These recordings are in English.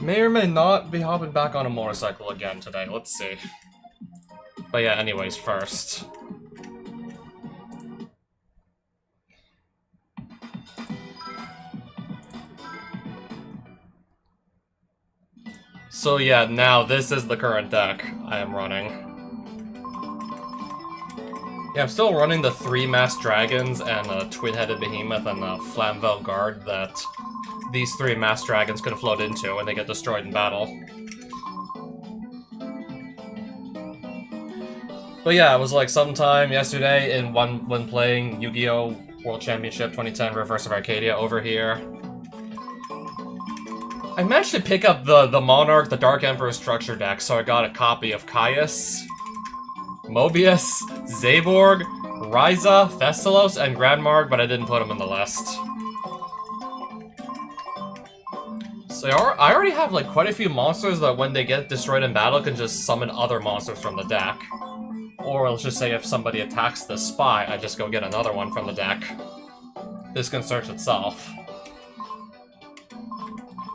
May or may not be hopping back on a motorcycle again today, let's see. But yeah, anyways, first. So yeah, now this is the current deck I am running. Yeah, I'm still running the 3 Masked Dragons and a Twin-Headed Behemoth and a Flamvel Guard that these 3 Masked Dragons could float into when they get destroyed in battle. But yeah, it was like sometime yesterday in when playing Yu-Gi-Oh! World Championship 2010 Reverse of Arcadia over here. I managed to pick up the Monarch, the Dark Emperor structure deck, so I got a copy of Caius, Mobius, Zaborg, Ryza, Thestalos, and Grandmark, but I didn't put them in the list. So I already have like quite a few monsters that when they get destroyed in battle can just summon other monsters from the deck. Or let's just say if somebody attacks the spy, I just go get another one from the deck. This can search itself.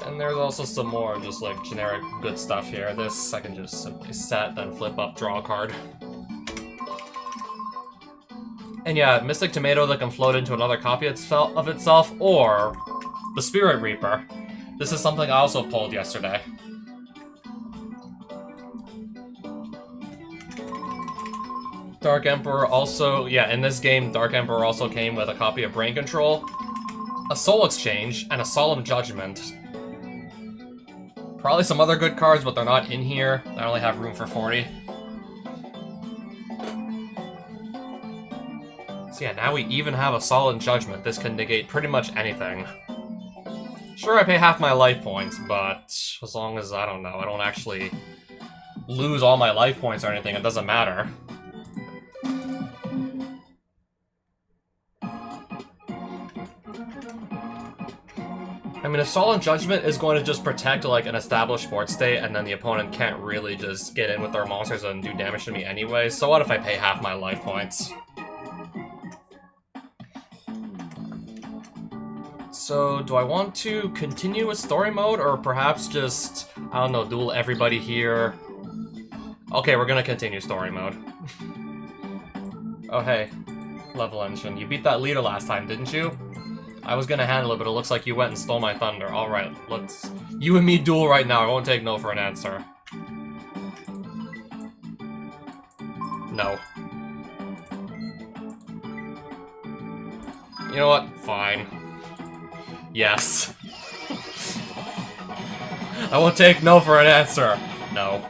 And there's also some more just like generic good stuff here. This I can just simply set, then flip up, draw a card. And yeah, Mystic Tomato that can float into another copy of itself, or the Spirit Reaper. This is something I also pulled yesterday. Dark Emperor also, yeah, in this game, Dark Emperor also came with a copy of Brain Control, a Soul Exchange, and a Solemn Judgment. Probably some other good cards, but they're not in here. I only have room for 40. So yeah, now we even have a Solemn Judgment. This can negate pretty much anything. Sure, I pay half my life points, but as long as, I don't know, I don't actually lose all my life points or anything, it doesn't matter. I mean, a Solemn Judgment is going to just protect, like, an established board state, and then the opponent can't really just get in with their monsters and do damage to me anyway, so what if I pay half my life points? So, do I want to continue with story mode, or perhaps just, I don't know, duel everybody here? Okay, we're gonna continue story mode. Oh, hey. Level Engine. You beat that leader last time, didn't you? I was gonna handle it, but it looks like you went and stole my thunder. Alright, let's... You and me duel right now. I won't take no for an answer. No. You know what? Fine. Yes. I won't take no for an answer. No.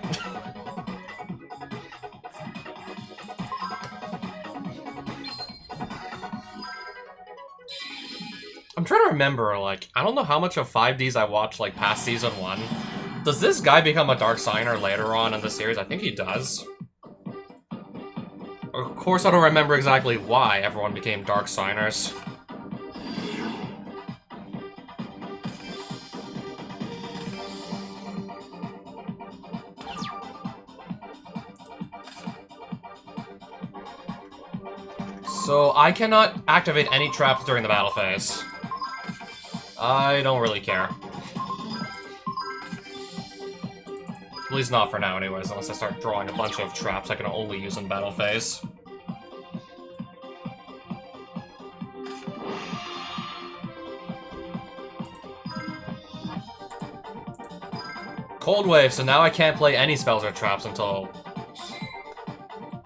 I'm trying to remember, like, I don't know how much of 5D's I watched, like, past Season 1. Does this guy become a Dark Signer later on in the series? I think he does. Of course, I don't remember exactly why everyone became Dark Signers. So, I cannot activate any traps during the battle phase. I don't really care. At least not for now anyways, unless I start drawing a bunch of traps I can only use in battle phase. Cold Wave, so now I can't play any spells or traps until...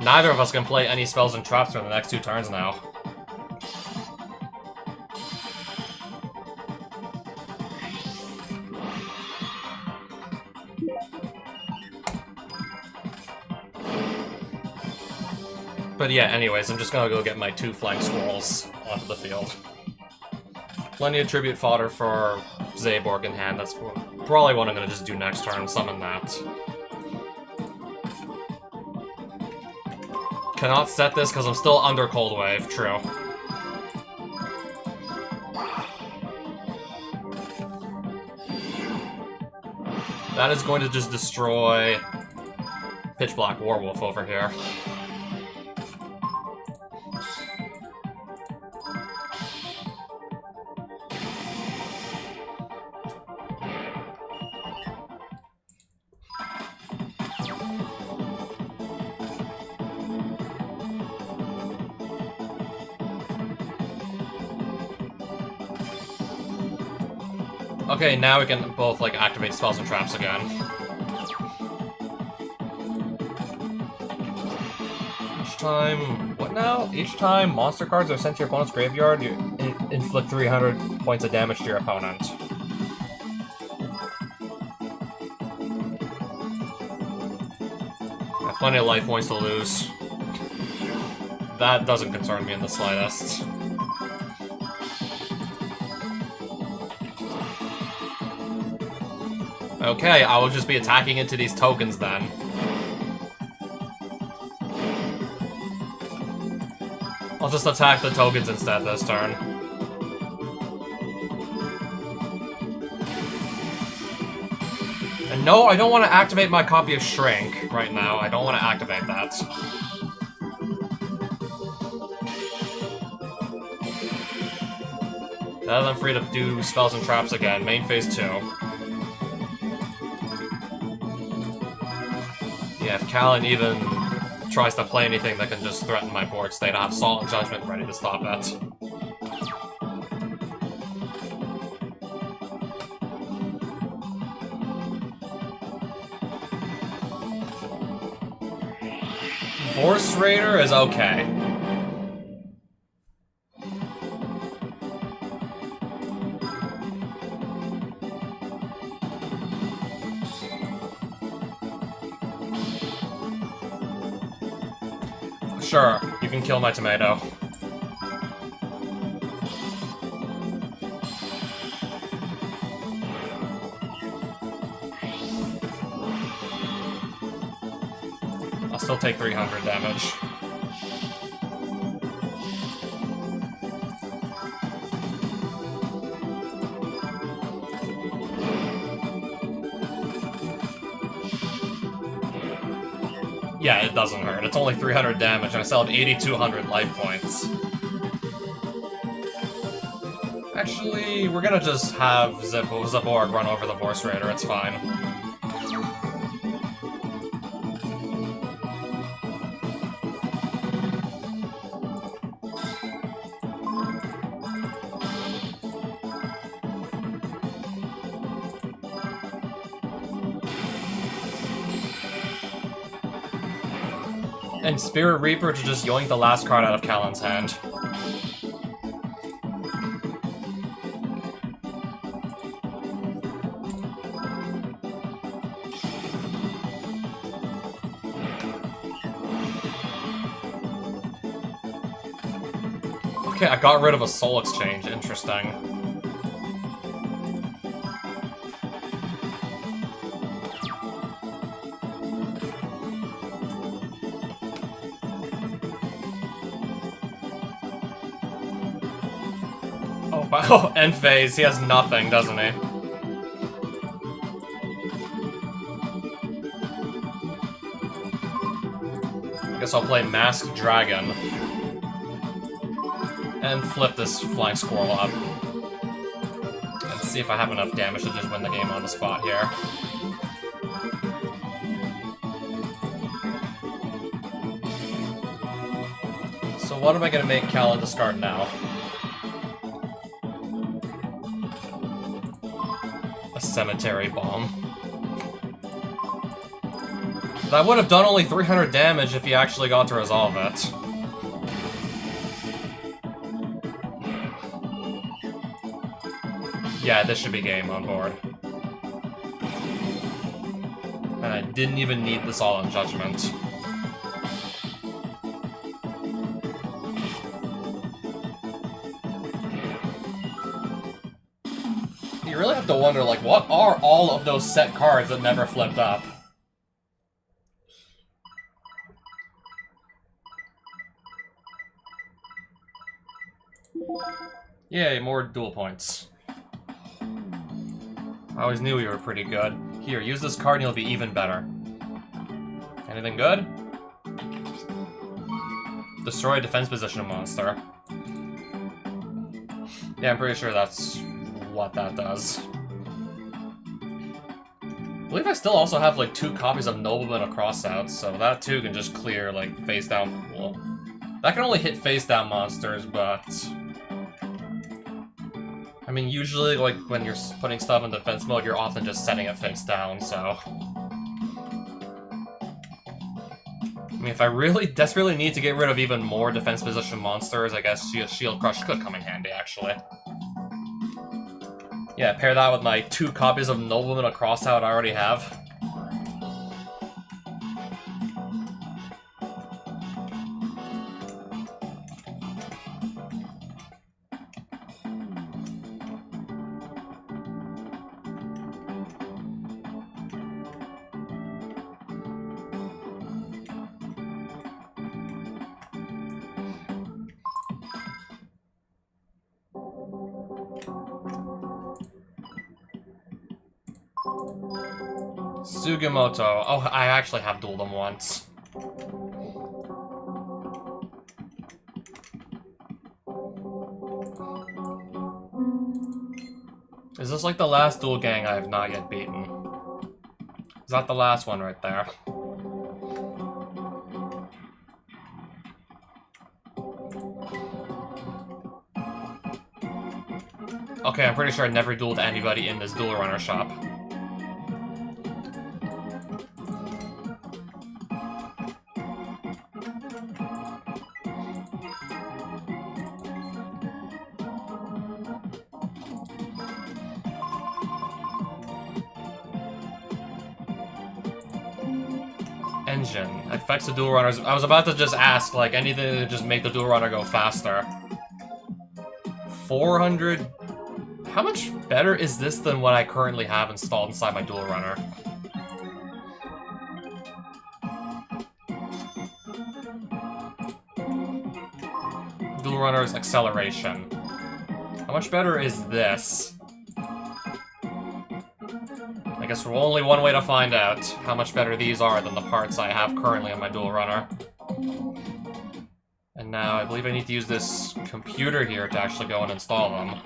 Neither of us can play any spells and traps for the next 2 turns now. But yeah, anyways, I'm just gonna go get my 2 flying squirrels onto the field. Plenty of tribute fodder for Zaborg in hand. That's probably what I'm gonna just do next turn, summon that. Cannot set this because I'm still under Cold Wave, true. That is going to just destroy Pitch Black Werewolf over here. Okay, now we can both, like, activate spells and traps again. Each time... What now? Each time monster cards are sent to your opponent's graveyard, you inflict 300 points of damage to your opponent. I have plenty of life points to lose. That doesn't concern me in the slightest. Okay, I will just be attacking into these tokens then. I'll just attack the tokens instead this turn. And no, I don't want to activate my copy of Shrink right now. I don't want to activate that. Now that I'm free to do spells and traps again, main phase 2. Yeah, if Callan even tries to play anything that can just threaten my board state, I have Salt and Judgment ready to stop it. Force Raider is okay. Sure, you can kill my tomato. I'll still take 300 damage. Yeah, it doesn't hurt. It's only 300 damage, and I still have 8,200 life points. Actually, we're gonna just have Zaborg run over the Force Raider, it's fine. And Spirit Reaper to just yoink the last card out of Callan's hand. Okay, I got rid of a Soul Exchange. Interesting. Oh, wow. End phase. He has nothing, doesn't he? Guess I'll play Masked Dragon. And flip this Flying Squirrel up. And see if I have enough damage to just win the game on the spot here. So what am I gonna make Callan discard now? A Cemetery Bomb. That would have done only 300 damage if he actually got to resolve it. Yeah, this should be game on board. And I didn't even need the Solemn Judgment. You really have to wonder, like, what are all of those set cards that never flipped up? Yay, more duel points. I always knew you were pretty good. Here, use this card and you'll be even better. Anything good? Destroy a defense position monster. Yeah, I'm pretty sure that's what that does. I believe I still also have, like, 2 copies of Nobleman across out, so that too can just clear, like, face down. Well, that can only hit face down monsters, but I mean, usually, like, when you're putting stuff in defense mode, you're often just setting it face down, so... I mean, if I really desperately need to get rid of even more defense position monsters, I guess Shield Crush could come in handy, actually. Yeah, pair that with my 2 copies of Nobleman across out I already have. Sugimoto. Oh, I actually have dueled him once. Is this like the last duel gang I have not yet beaten? Is that the last one right there? Okay, I'm pretty sure I never dueled anybody in this Duel Runner shop. Engine. Affects the Duel Runners. I was about to just ask, like, anything to just make the Duel Runner go faster. 400... How much better is this than what I currently have installed inside my Duel Runner? Duel Runner's acceleration. How much better is this? I guess there's only one way to find out how much better these are than the parts I have currently on my Duel Runner. And now I believe I need to use this computer here to actually go and install them.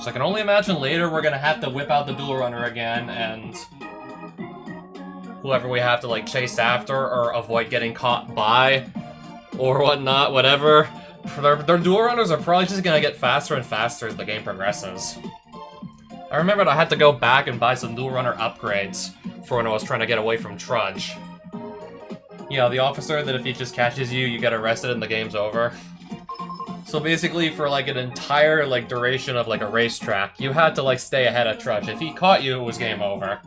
So I can only imagine later we're gonna have to whip out the Duel Runner again, and whoever we have to, like, chase after or avoid getting caught by, or whatnot, whatever. Their Duel Runners are probably just gonna get faster and faster as the game progresses. I remembered I had to go back and buy some Duel Runner upgrades for when I was trying to get away from Trudge. You know, the officer that if he just catches you, you get arrested and the game's over. So basically, for like an entire like duration of like a racetrack, you had to like stay ahead of Trudge. If he caught you, it was game over.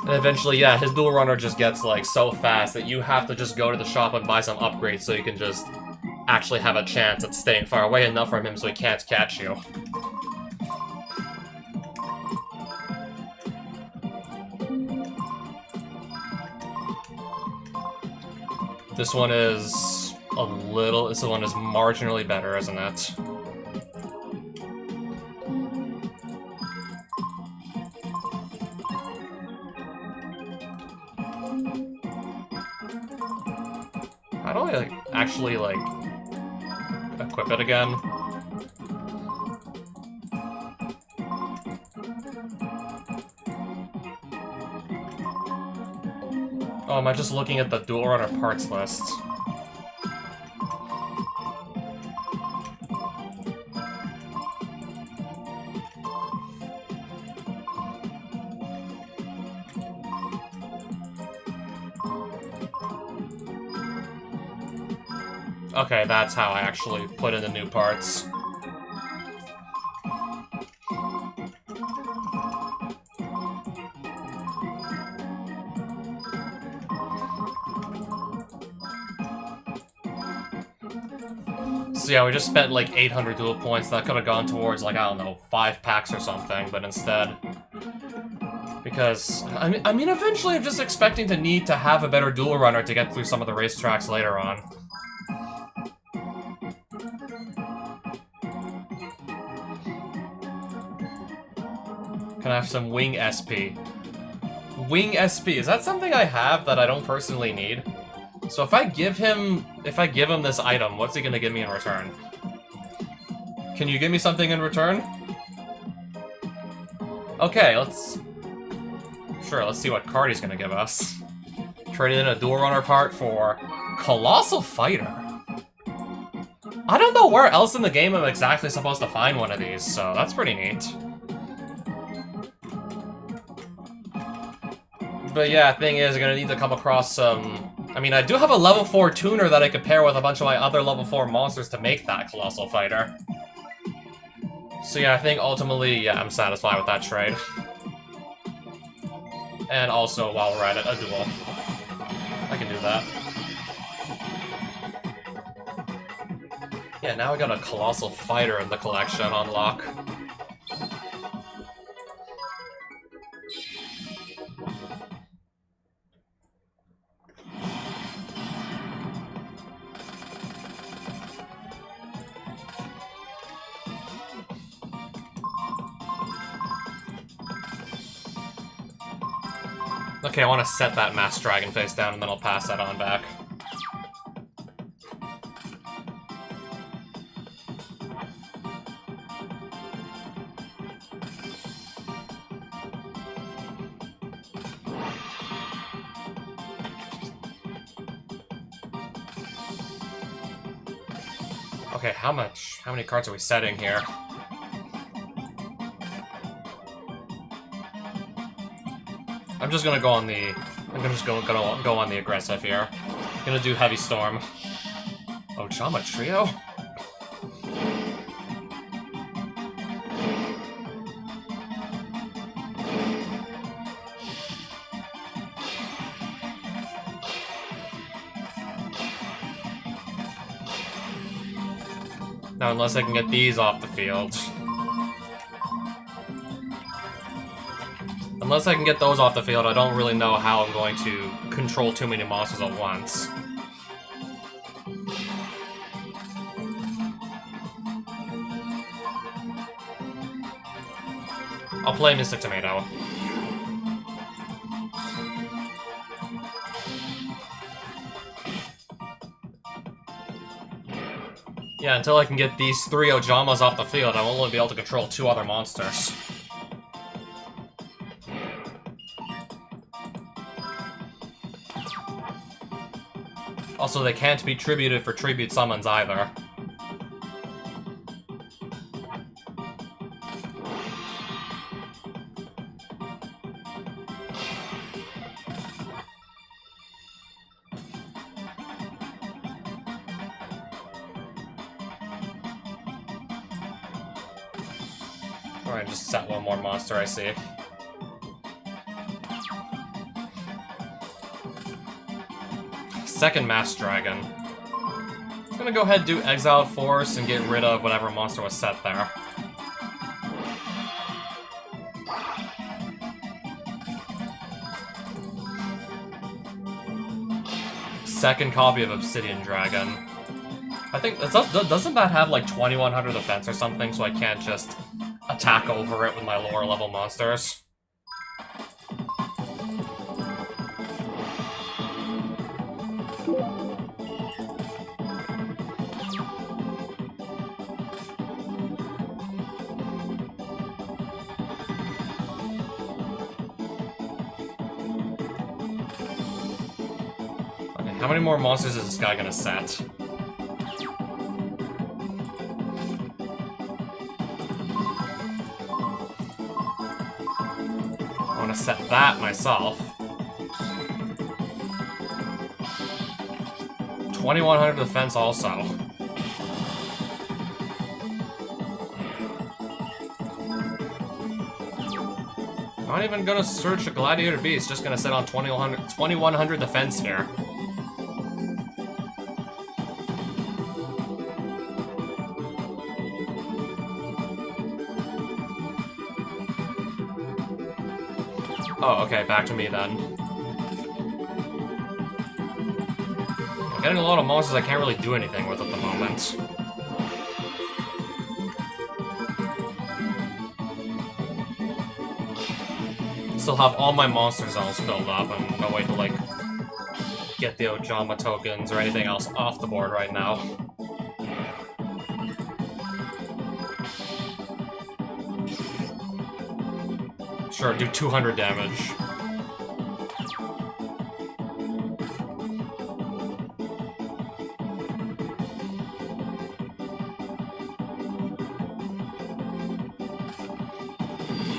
And eventually, yeah, his Duel Runner just gets like so fast that you have to just go to the shop and buy some upgrades so you can just actually have a chance at staying far away enough from him so he can't catch you. This one is this one is marginally better, isn't it? How do I, like, actually, like, equip it again? Oh, am I just looking at the Duel Runner parts list? Okay, that's how I actually put in the new parts. So yeah, we just spent like 800 duel points that could have gone towards, like, I don't know, 5 packs or something, but instead... Because, I mean, eventually I'm just expecting to need to have a better Duel Runner to get through some of the racetracks later on. Can I have some Wing SP? Wing SP, is that something I have that I don't personally need? So if I give him this item, what's he gonna give me in return? Can you give me something in return? Okay, let's see what card he's gonna give us. Traded in a dual runner part for Colossal Fighter. I don't know where else in the game I'm exactly supposed to find one of these, so that's pretty neat. But yeah, thing is, I'm gonna need to come across some... I mean, I do have a level 4 tuner that I could pair with a bunch of my other level 4 monsters to make that Colossal Fighter. So yeah, I think ultimately, yeah, I'm satisfied with that trade. And also, while we're at it, a duel. I can do that. Yeah, now I got a Colossal Fighter in the collection on lock. Okay, I want to set that Masked Dragon face down, and then I'll pass that on back. Okay, how many cards are we setting here? I'm just gonna go on the... I'm just gonna go on the aggressive here. I'm gonna do Heavy Storm. Oh, Jama Trio? Now, unless I can get these off the field. Unless I can get those off the field, I don't really know how I'm going to control too many monsters at once. I'll play Mystic Tomato. Yeah, until I can get these 3 Ojamas off the field, I will only be able to control 2 other monsters. Also, they can't be tributed for tribute summons either. Alright, just set one more monster, I see. Second Masked Dragon. I'm gonna go ahead and do Exiled Force and get rid of whatever monster was set there. Second copy of Obsidian Dragon. I think, doesn't that have like 2100 defense or something, so I can't just attack over it with my lower level monsters? How many more monsters is this guy gonna set? I wanna set that myself. 2100 defense also. Not even gonna search a Gladiator Beast, just gonna set on 2100 defense here. Oh, okay, back to me then. I'm getting a lot of monsters I can't really do anything with at the moment. Still have all my monster zones filled up and no way to, like, get the Ojama tokens or anything else off the board right now. Sure, do 200 damage.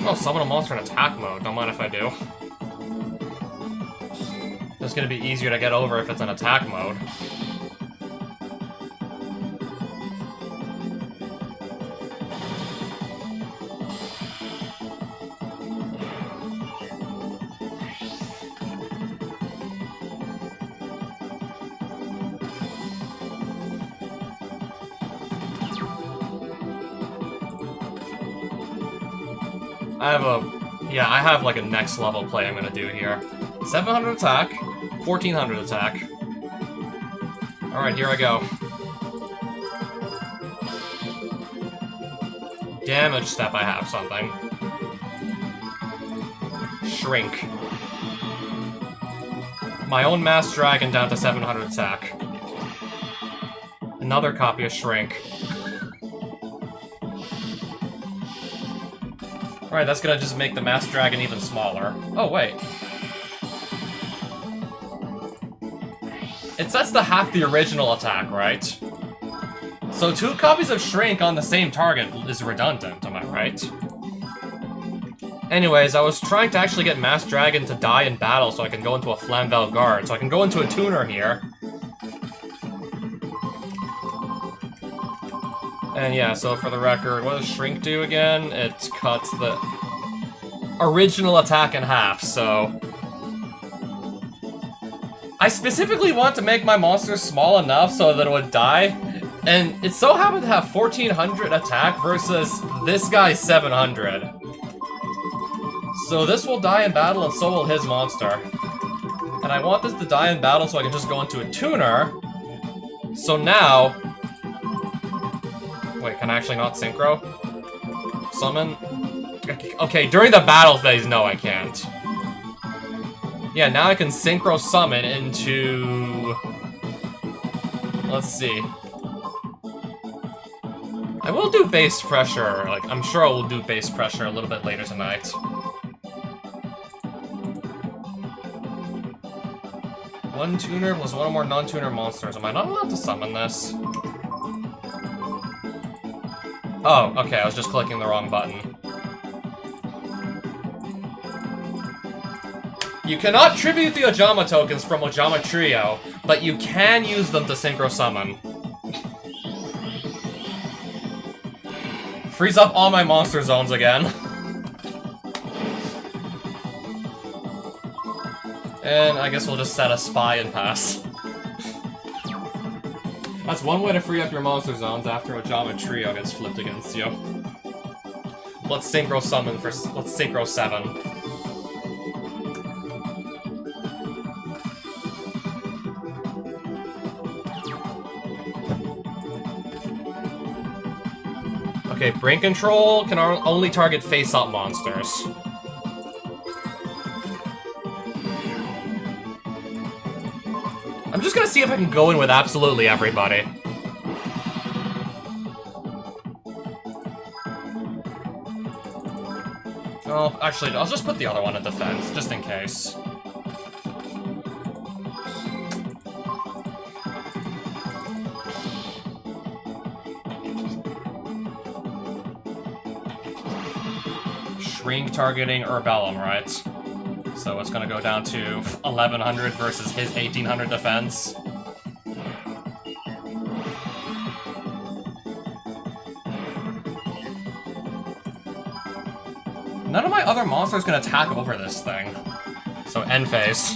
Oh, summon a monster in attack mode. Don't mind if I do. It's gonna be easier to get over if it's in attack mode. I have like a next level play I'm gonna do here. 700 attack, 1400 attack. Alright, here I go. Damage step, I have something. Shrink. My own Masked Dragon down to 700 attack. Another copy of Shrink. Alright, that's gonna just make the Masked Dragon even smaller. Oh, wait. It sets to half the original attack, right? So 2 copies of Shrink on the same target is redundant, am I right? Anyways, I was trying to actually get Masked Dragon to die in battle so I can go into a Flamvel Guard, so I can go into a tuner here. And yeah, so for the record, what does Shrink do again? It cuts the original attack in half, so... I specifically want to make my monster small enough so that it would die, and it so happened to have 1400 attack versus this guy's 700. So this will die in battle and so will his monster. And I want this to die in battle so I can just go into a tuner. So now... Wait, can I actually not synchro? Summon? Okay, during the battle phase, no, I can't. Yeah, now I can synchro summon into... Let's see. I will do base pressure. Like, I'm sure I will do base pressure a little bit later tonight. One tuner plus one or more non-tuner monsters. Am I not allowed to summon this? Oh, okay, I was just clicking the wrong button. You cannot tribute the Ojama tokens from Ojama Trio, but you can use them to synchro summon. Freeze up all my monster zones again. And I guess we'll just set a spy and pass. That's one way to free up your monster zones after Ojama Trio gets flipped against you. Let's synchro summon for... let's synchro 7. Okay, brain control can only target face-up monsters. I'm just gonna see if I can go in with absolutely everybody. Oh, actually, I'll just put the other one in defense, just in case. Shrink targeting Urbellum, right? So it's gonna go down to 1100 versus his 1800 defense. None of my other monsters can attack over this thing. So end phase.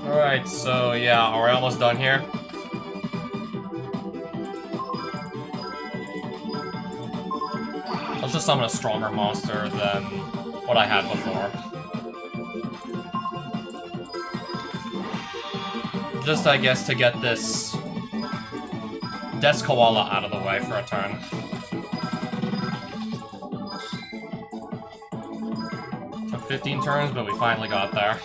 Alright, so yeah, are we almost done here? Let's just summon a stronger monster than what I had before. Just, I guess, to get this Death's Koala out of the way for a turn. Took 15 turns, but we finally got there.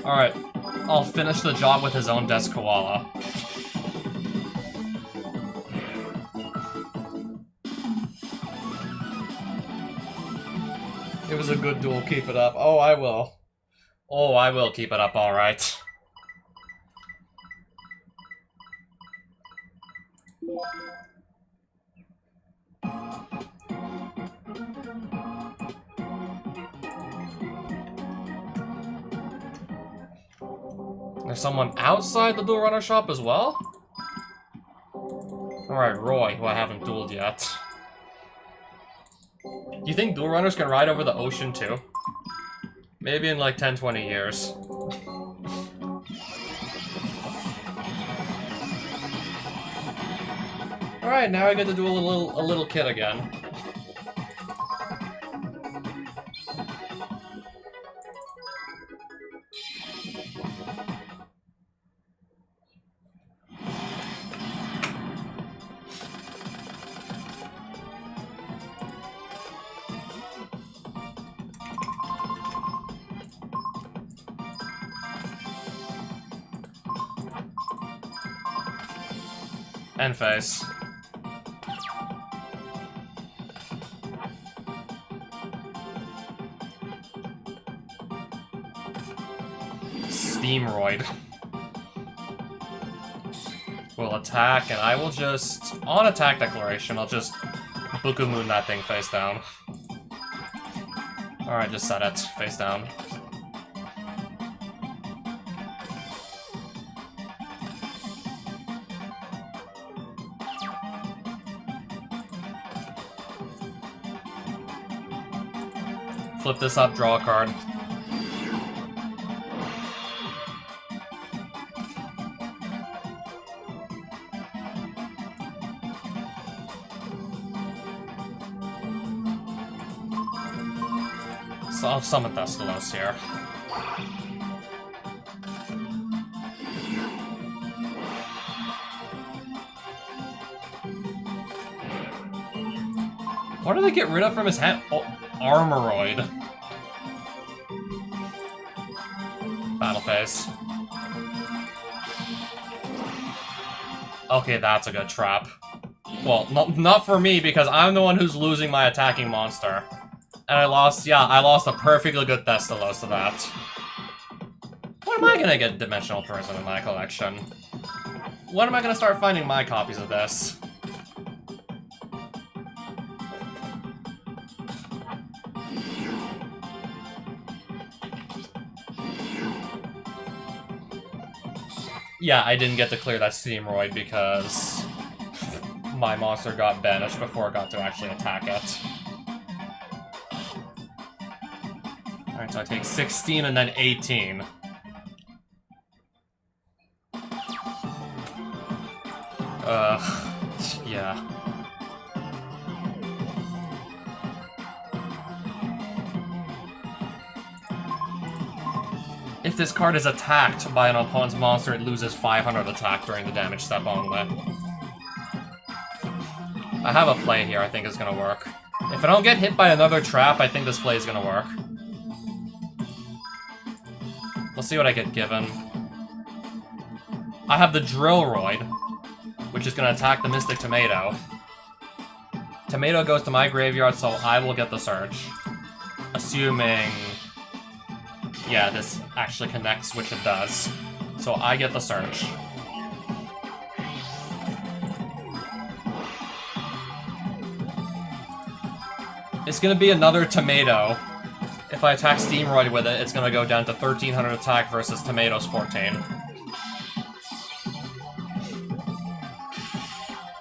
Alright, I'll finish the job with his own desk koala. It was a good duel, keep it up. Oh, I will. Oh, I will keep it up, alright. There's someone outside the Duel Runner shop as well? Alright, Roy, who I haven't dueled yet. Do you think Duel Runners can ride over the ocean too? Maybe in like 10-20 years. Alright, now I get to duel a little kid again. End phase. Steamroid will attack, and I will just, on attack declaration, I'll just Buku Moon that thing face down. Alright, just set it face down. Flip this up, draw a card. So I'll summon Thestalos here. What did they get rid of from his hand? Oh, Armoroid. Battle phase. Okay, that's a good trap. Well, not for me, because I'm the one who's losing my attacking monster. And I lost a perfectly good Thestalos to that. When am I gonna get Dimensional Prism in my collection? When am I gonna start finding my copies of this? Yeah, I didn't get to clear that Steamroid because my monster got banished before it got to actually attack it. Alright, so I take 16 and then 18. Yeah. If this card is attacked by an opponent's monster, it loses 500 attack during the damage step only. I have a play here I think is gonna work. If I don't get hit by another trap, I think this play is gonna work. We'll see what I get given. I have the Drillroid, which is gonna attack the Mystic Tomato. Tomato goes to my graveyard, so I will get the Surge. Assuming... yeah, this actually connects, which it does. So I get the Surge. It's gonna be another Tomato. If I attack Steamroid with it, it's gonna go down to 1300 attack versus Tomato's 14.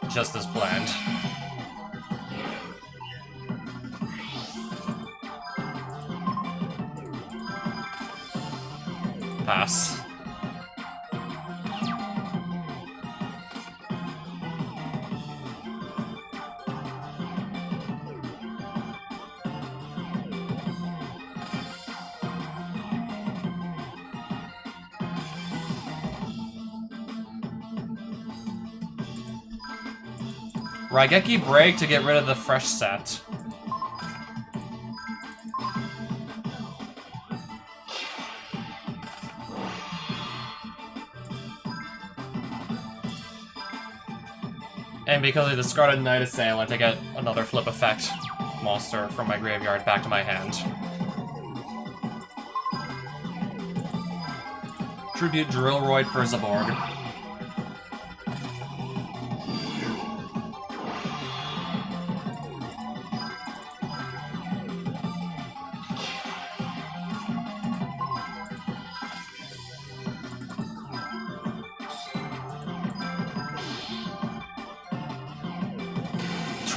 Just as planned. Pass. Raigeki Break to get rid of the fresh set. And because I discarded Night Assailant, I get another flip effect monster from my graveyard back to my hand. Tribute Drillroid for Zaborg.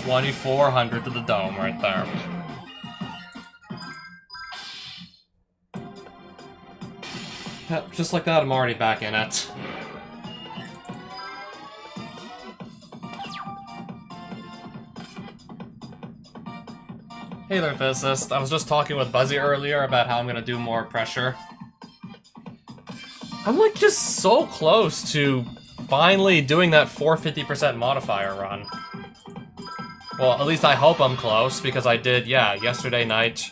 $2,400 to the dome right there. Yep, just like that, I'm already back in it. Hey there, physicist. I was just talking with Buzzy earlier about how I'm gonna do more pressure. I'm like just so close to finally doing that 450% modifier run. Well, at least I hope I'm close, because I did, yeah, yesterday night,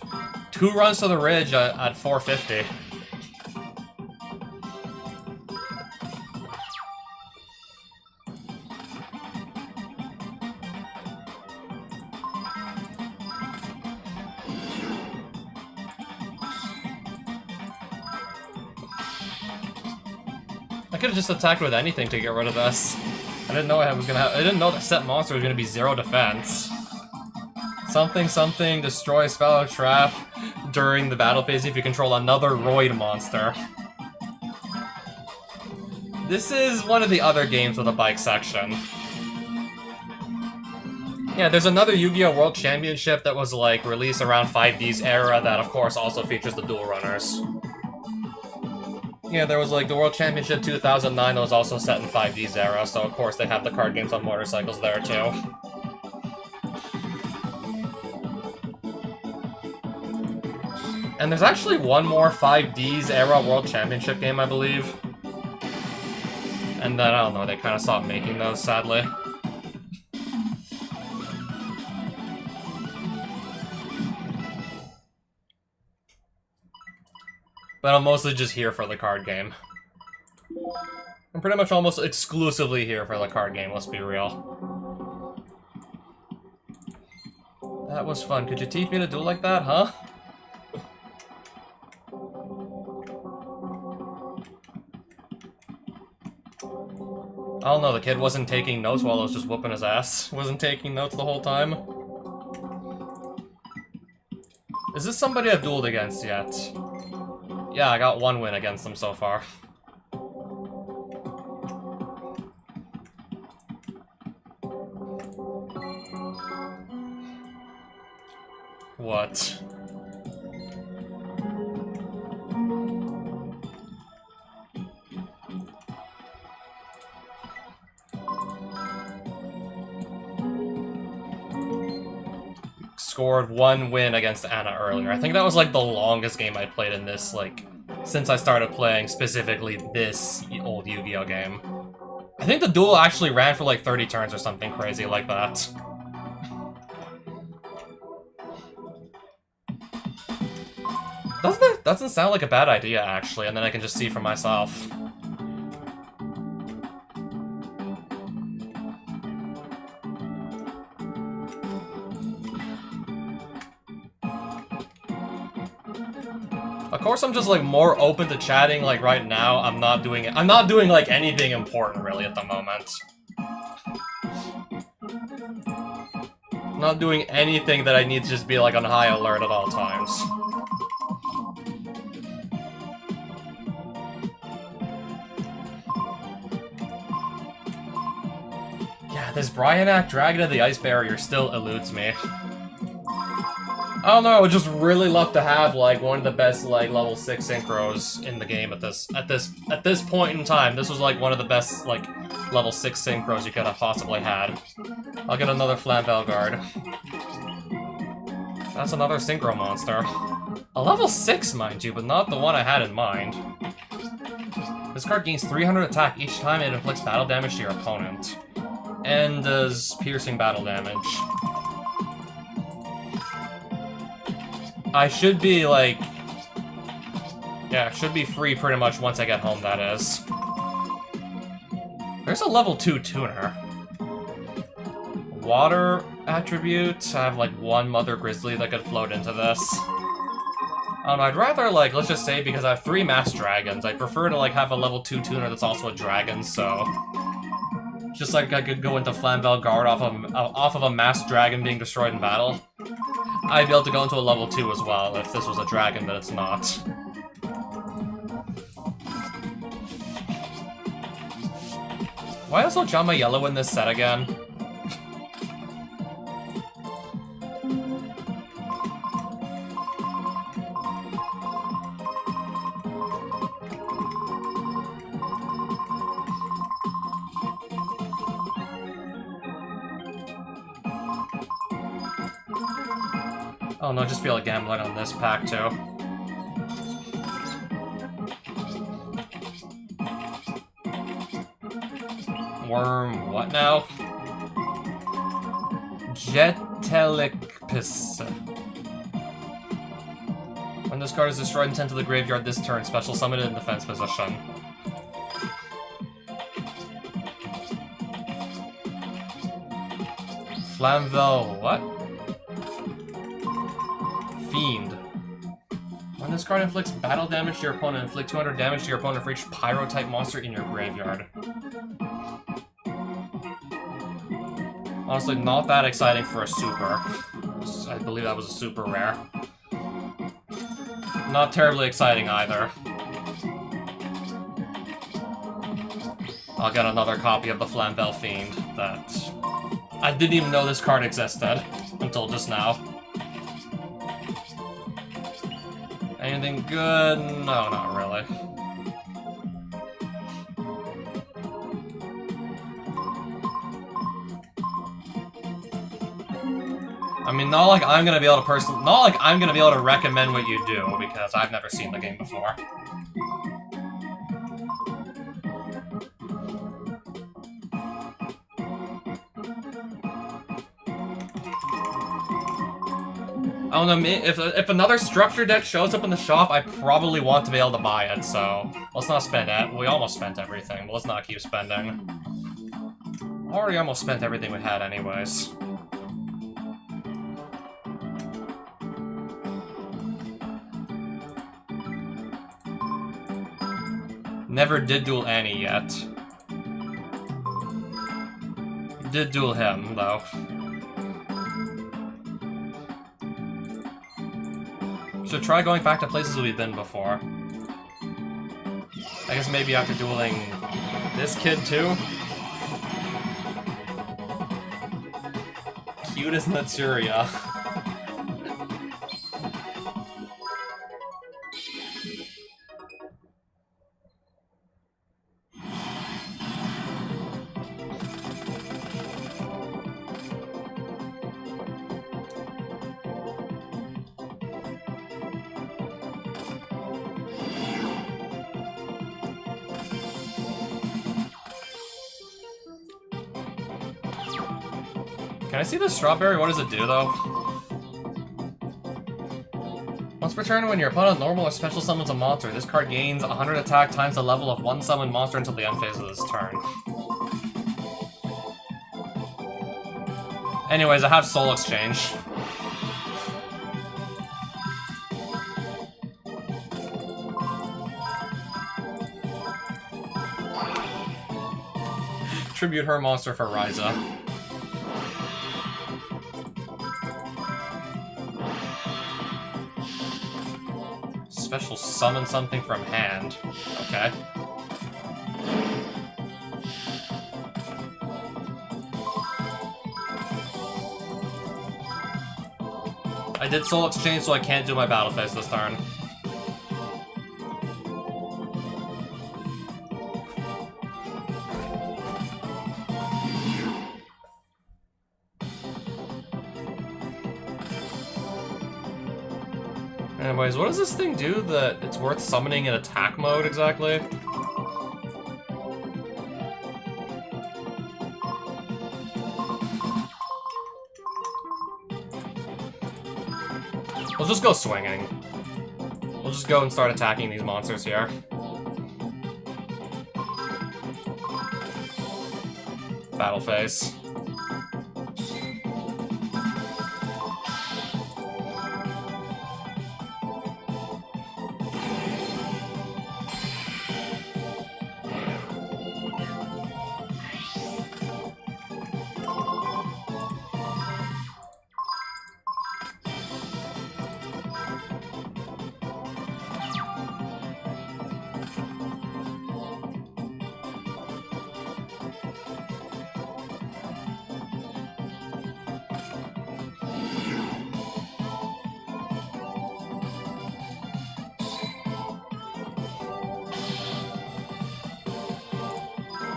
2 runs to the ridge at 450. I could have just attacked with anything to get rid of this. I didn't know I didn't know that set monster was gonna be 0 defense. Something destroy spell or trap during the battle phase if you control another Roid monster. This is one of the other games with a bike section. Yeah, there's another Yu-Gi-Oh! World Championship that was like released around 5D's era that of course also features the dual runners. Yeah, there was like the World Championship 2009 that was also set in 5D's era, so of course they have the card games on motorcycles there too. And there's actually one more 5D's era World Championship game, I believe. And then, I don't know, they kind of stopped making those, sadly. But I'm mostly just here for the card game. I'm pretty much almost exclusively here for the card game, let's be real. That was fun. Could you teach me to do like that, huh? I don't know, the kid wasn't taking notes while I was just whooping his ass. Wasn't taking notes the whole time. Is this somebody I've dueled against yet? Yeah, I got 1 win against them so far. What? Scored 1 win against Anna earlier. I think that was like the longest game I played in this, like, since I started playing specifically this old Yu-Gi-Oh! Game. I think the duel actually ran for like 30 turns or something crazy like that. Doesn't sound like a bad idea, actually, and then I can just see for myself. Of course, I'm just like more open to chatting like right now. I'm not doing like anything important really at the moment. I'm not doing anything that I need to just be like on high alert at all times. Yeah, this Bryanak Dragon of the Ice Barrier still eludes me. I don't know, I would just really love to have like one of the best like level 6 synchros in the game at this point in time. This was like one of the best like level 6 synchros you could have possibly had. I'll get another Flamvel Guard. That's another synchro monster. A level 6, mind you, but not the one I had in mind. This card gains 300 attack each time it inflicts battle damage to your opponent. And does piercing battle damage. I should be, like... Yeah, should be free pretty much once I get home, that is. There's a level 2 tuner. water attribute. I have like one Mother Grizzly that could float into this. I don't know, I'd rather, like, let's just say, because I have 3 Mass Dragons, I'd prefer to, like, have a level 2 tuner that's also a dragon, so... Just like I could go into Flamvel Guard off of a Mass Dragon being destroyed in battle. I'd be able to go into a level 2 as well, if this was a dragon, but it's not. Why is Ojama yellow in this set again? Oh no, I just feel like gambling on this pack too. Worm, what now? Jetelicpis. When this card is destroyed and sent to the graveyard this turn, special summon it in defense position. Flamvel, what? Fiend. When this card inflicts battle damage to your opponent, inflict 200 damage to your opponent for each Pyro-type monster in your graveyard. Honestly, not that exciting for a super. I believe that was a super rare. Not terribly exciting either. I'll get another copy of the Flamvel Fiend that... I didn't even know this card existed until just now. Anything good? No, not really. I mean, not like I'm gonna be able to recommend what you do, because I've never seen the game before. I don't know, if another structure deck shows up in the shop, I probably want to be able to buy it, so let's not spend it. We almost spent everything, but let's not keep spending. Already almost spent everything we had anyways. Never did duel Annie yet. Did duel him, though. Should try going back to places we've been before. I guess maybe after dueling this kid, too? Cute as Natsuria. Can I see the strawberry? What does it do, though? Once per turn, when your opponent normal or special summons a monster, this card gains 100 attack times the level of one summoned monster until the end phase of this turn. Anyways, I have Soul Exchange. Tribute her monster for Ryza. Special summon something from hand. Okay. I did Soul Exchange, so I can't do my battle phase this turn. Anyways, what does this thing do that it's worth summoning in attack mode exactly? We'll just go swinging. We'll just go and start attacking these monsters here. Battle phase.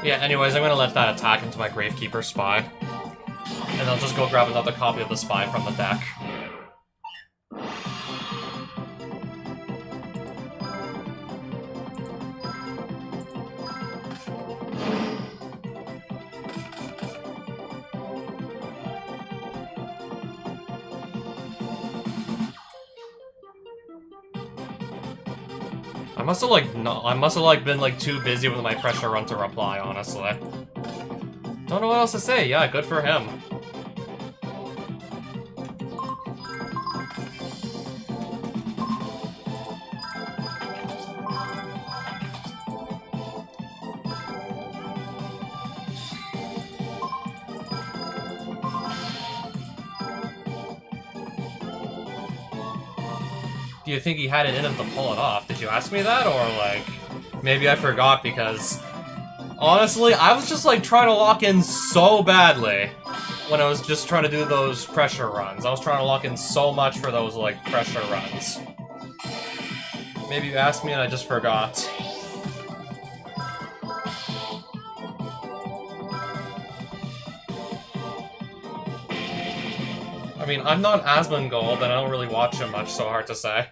Yeah, anyways, I'm gonna let that attack into my Gravekeeper Spy. And I'll just go grab another copy of the Spy from the deck. I must have been like too busy with my pressure run to reply, honestly. Don't know what else to say. Yeah, good for him. Do you think he had it in him to pull it off? Did you ask me that, or like, maybe I forgot because, honestly, I was just like trying to lock in so badly when I was just trying to do those pressure runs. I was trying to lock in so much for those like pressure runs. Maybe you asked me and I just forgot. I mean, I'm not Asmongold, and I don't really watch him much, so hard to say.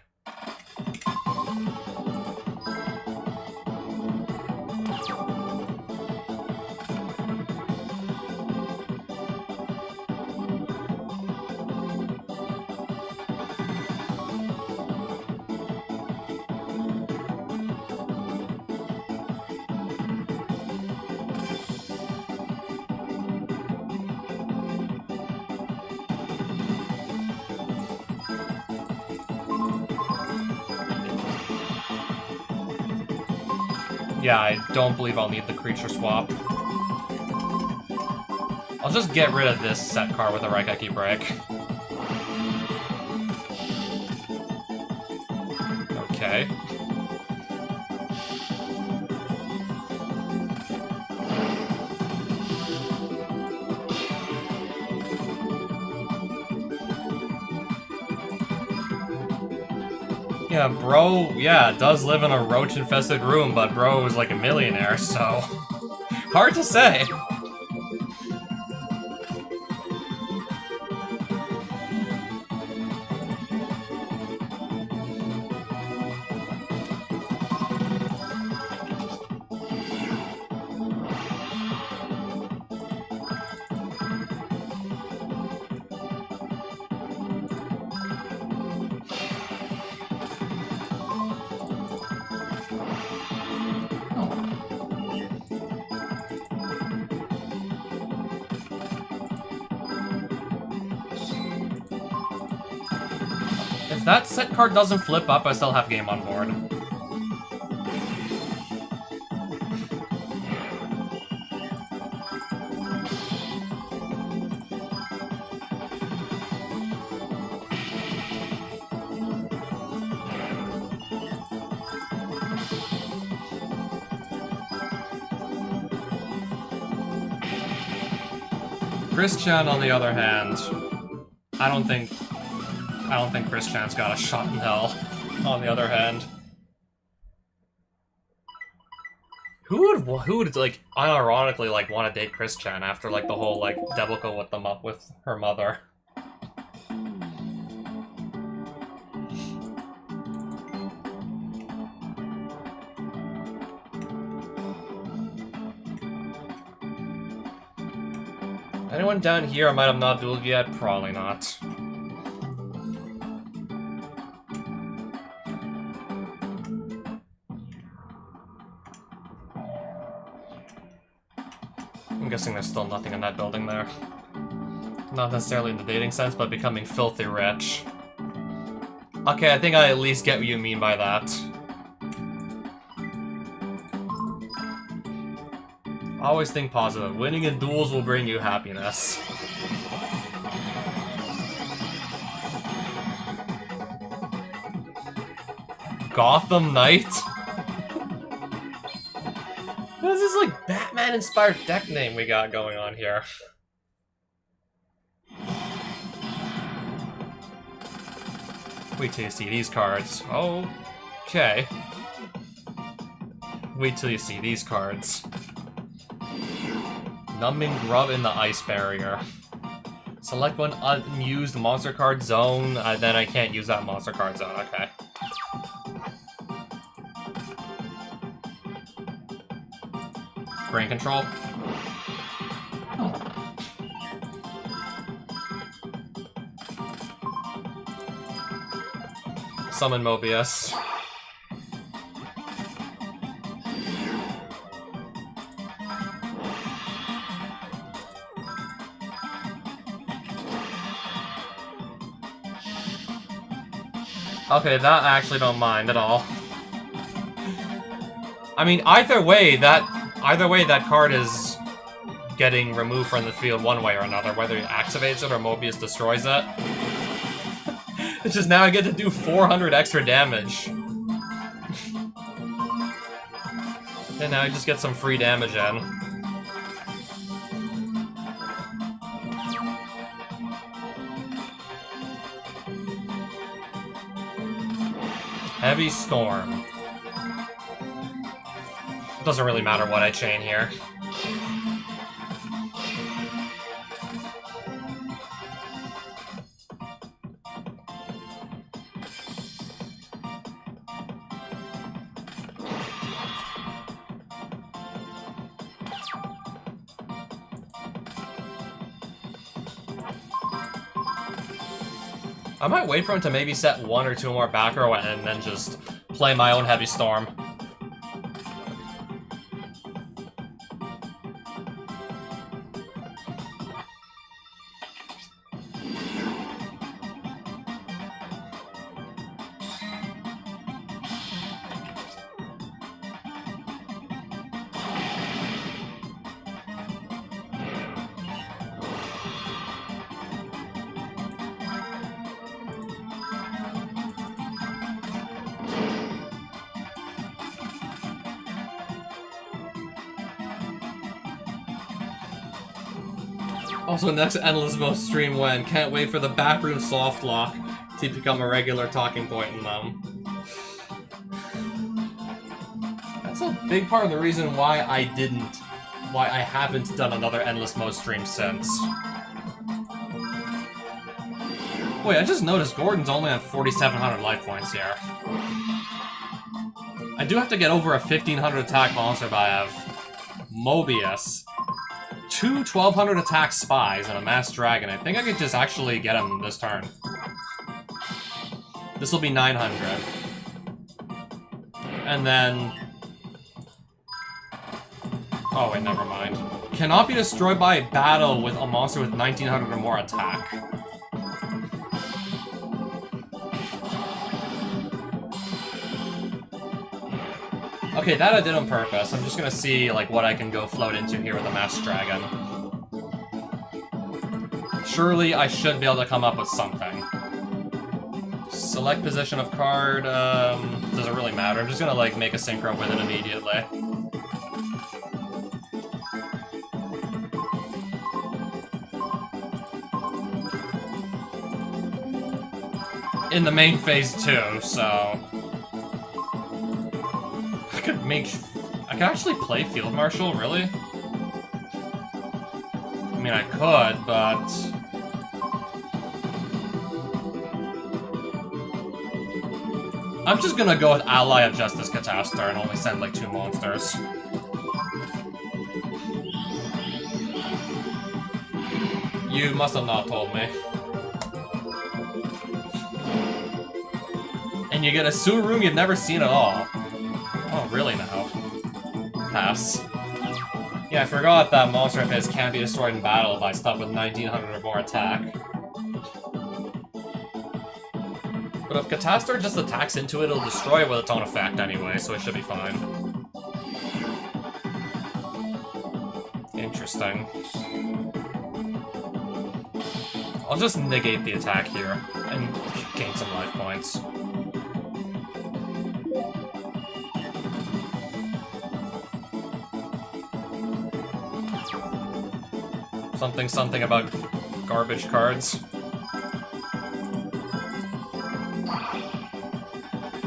Yeah, I don't believe I'll need the creature swap. I'll just get rid of this set card with a Raigeki Break. Okay. Yeah, bro, yeah, does live in a roach-infested room, but bro is like a millionaire, so... hard to say. If that set card doesn't flip up, I still have game on board. Christian, on the other hand, I don't think Christian's got a shot in hell, on the other hand. Who would like, unironically, like, want to date Christian after, like, the whole, like, debacle with her mother? Anyone down here I might have not dueled yet? Probably not. I'm guessing there's still nothing in that building there. Not necessarily in the dating sense, but becoming filthy rich. Okay, I think I at least get what you mean by that. Always think positive. Winning in duels will bring you happiness. Gotham Knight? What is this, like, Batman-inspired deck name we got going on here? Wait till you see these cards. Okay. Wait till you see these cards. Numbing Grub in the ice barrier. Select one unused monster card zone, then I can't use that monster card zone, okay. Brain control. Summon Mobius. Okay, that I actually don't mind at all. I mean, either way that card is getting removed from the field one way or another, whether it activates it or Mobius destroys it. It's just now I get to do 400 extra damage. And now I just get some free damage in. Heavy Storm. Doesn't really matter what I chain here. I might wait for him to maybe set one or two more back row and then just play my own Heavy Storm. Also, next Endless Mode stream when. Can't wait for the backroom soft lock to become a regular talking point in them. That's a big part of the reason why I haven't done another Endless Mode stream since. Wait, I just noticed Gordon's only on 4,700 life points here. I do have to get over a 1,500 attack monster, but I have Mobius, 2 1,200 attack spies, and a masked dragon. I think I could just actually get him this turn. This will be 900. And then... oh wait, never mind. Cannot be destroyed by battle with a monster with 1,900 or more attack. Okay, that I did on purpose. I'm just gonna see like what I can go float into here with a masked dragon. Surely I should be able to come up with something. Select position of card, doesn't really matter. I'm just gonna like make a synchro with it immediately. In the main phase too, so... I could actually play Field Marshal, really? I mean, I could, but... I'm just gonna go with Ally of Justice Catastor and only send, like, 2 monsters. You must have not told me. And you get a sewer room you've never seen at all. Oh, really now? Pass. Yeah, I forgot that monster of his can't be destroyed in battle by stuff with 1,900 or more attack. But if Catastor just attacks into it, it'll destroy it with its own effect anyway, so it should be fine. Interesting. I'll just negate the attack here, and gain some life points. Something about garbage cards.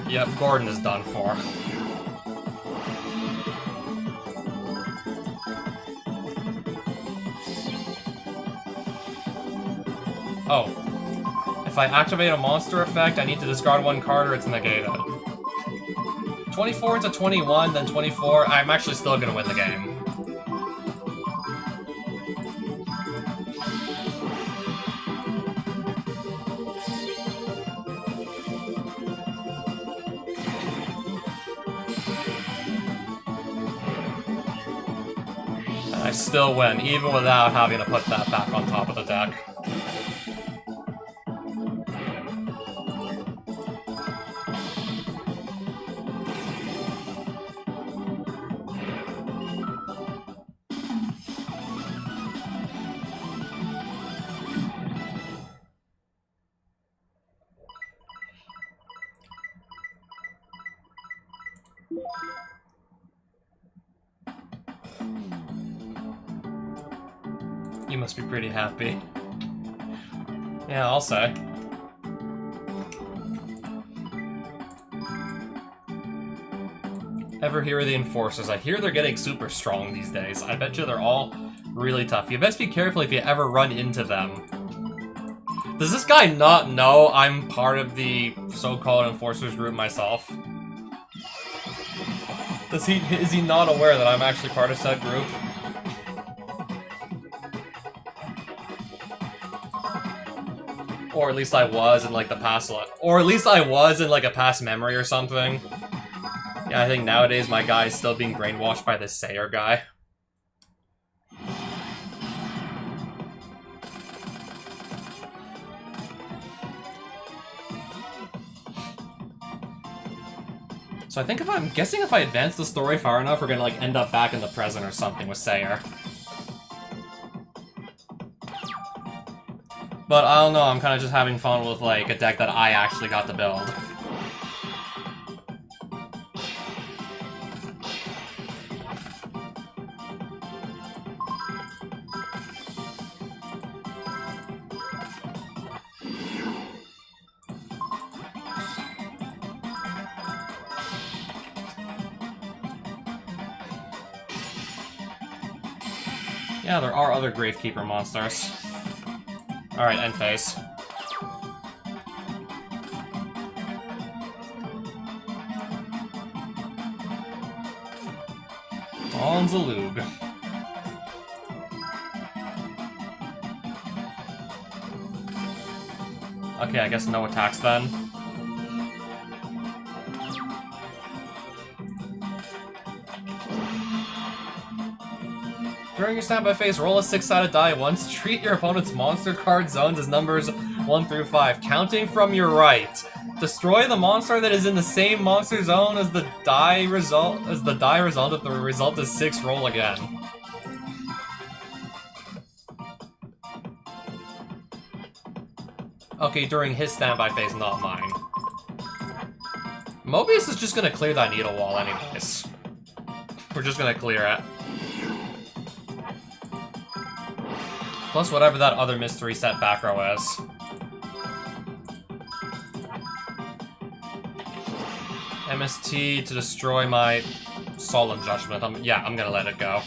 Yep, Gordon is done for. Oh. If I activate a monster effect, I need to discard one card or it's negated. 24 to 21, then 24. I'm actually still gonna win the game. And I still win, even without having to put that back on top of the deck. You must be pretty happy. Yeah, I'll say. Ever hear of the Enforcers? I hear they're getting super strong these days. I bet you they're all really tough. You best be careful if you ever run into them. Does this guy not know I'm part of the so-called Enforcers group myself? Is he not aware that I'm actually part of said group? Or at least I was in like the past, or at least I was in like a past memory or something. Yeah, I think nowadays my guy is still being brainwashed by this Sayer guy. So I think I'm guessing if I advance the story far enough, we're gonna like end up back in the present or something with Sayer. But I don't know, I'm kind of just having fun with, like, a deck that I actually got to build. Yeah, there are other Gravekeeper monsters. Alright, end phase. On Zalug. Okay, I guess no attacks then. During your standby phase, roll a 6-sided die once. Treat your opponent's monster card zones as numbers 1 through 5, counting from your right. Destroy the monster that is in the same monster zone as the die result. If the result is 6, roll again. Okay, during his standby phase, not mine. Mobius is just gonna clear that needle wall anyways. We're just gonna clear it. Plus whatever that other mystery set back row is. MST to destroy my Solemn Judgment. I'm gonna let it go.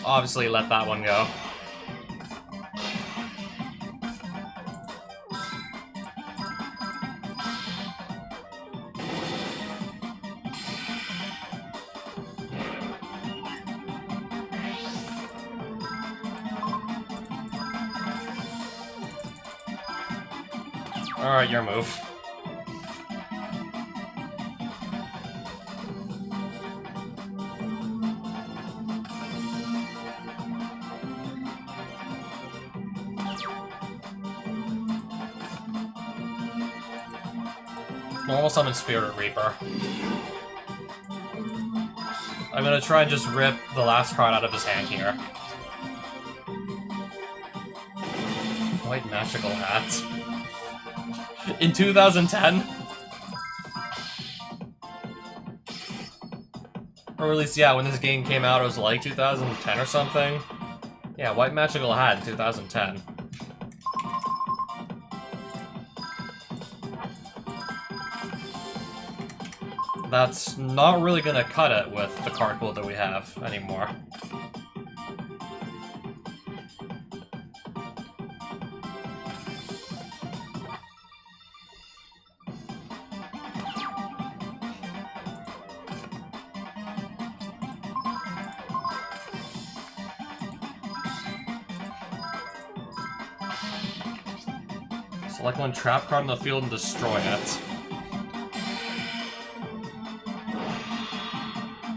Obviously let that one go. Alright, your move. Normal summon Spirit Reaper. I'm gonna try and just rip the last card out of his hand here. White Magical Hat. In 2010? Or at least, yeah, when this game came out, it was like 2010 or something. Yeah, White Magical Hat in 2010. That's not really gonna cut it with the card pool that we have anymore. Select one trap card in the field and destroy it.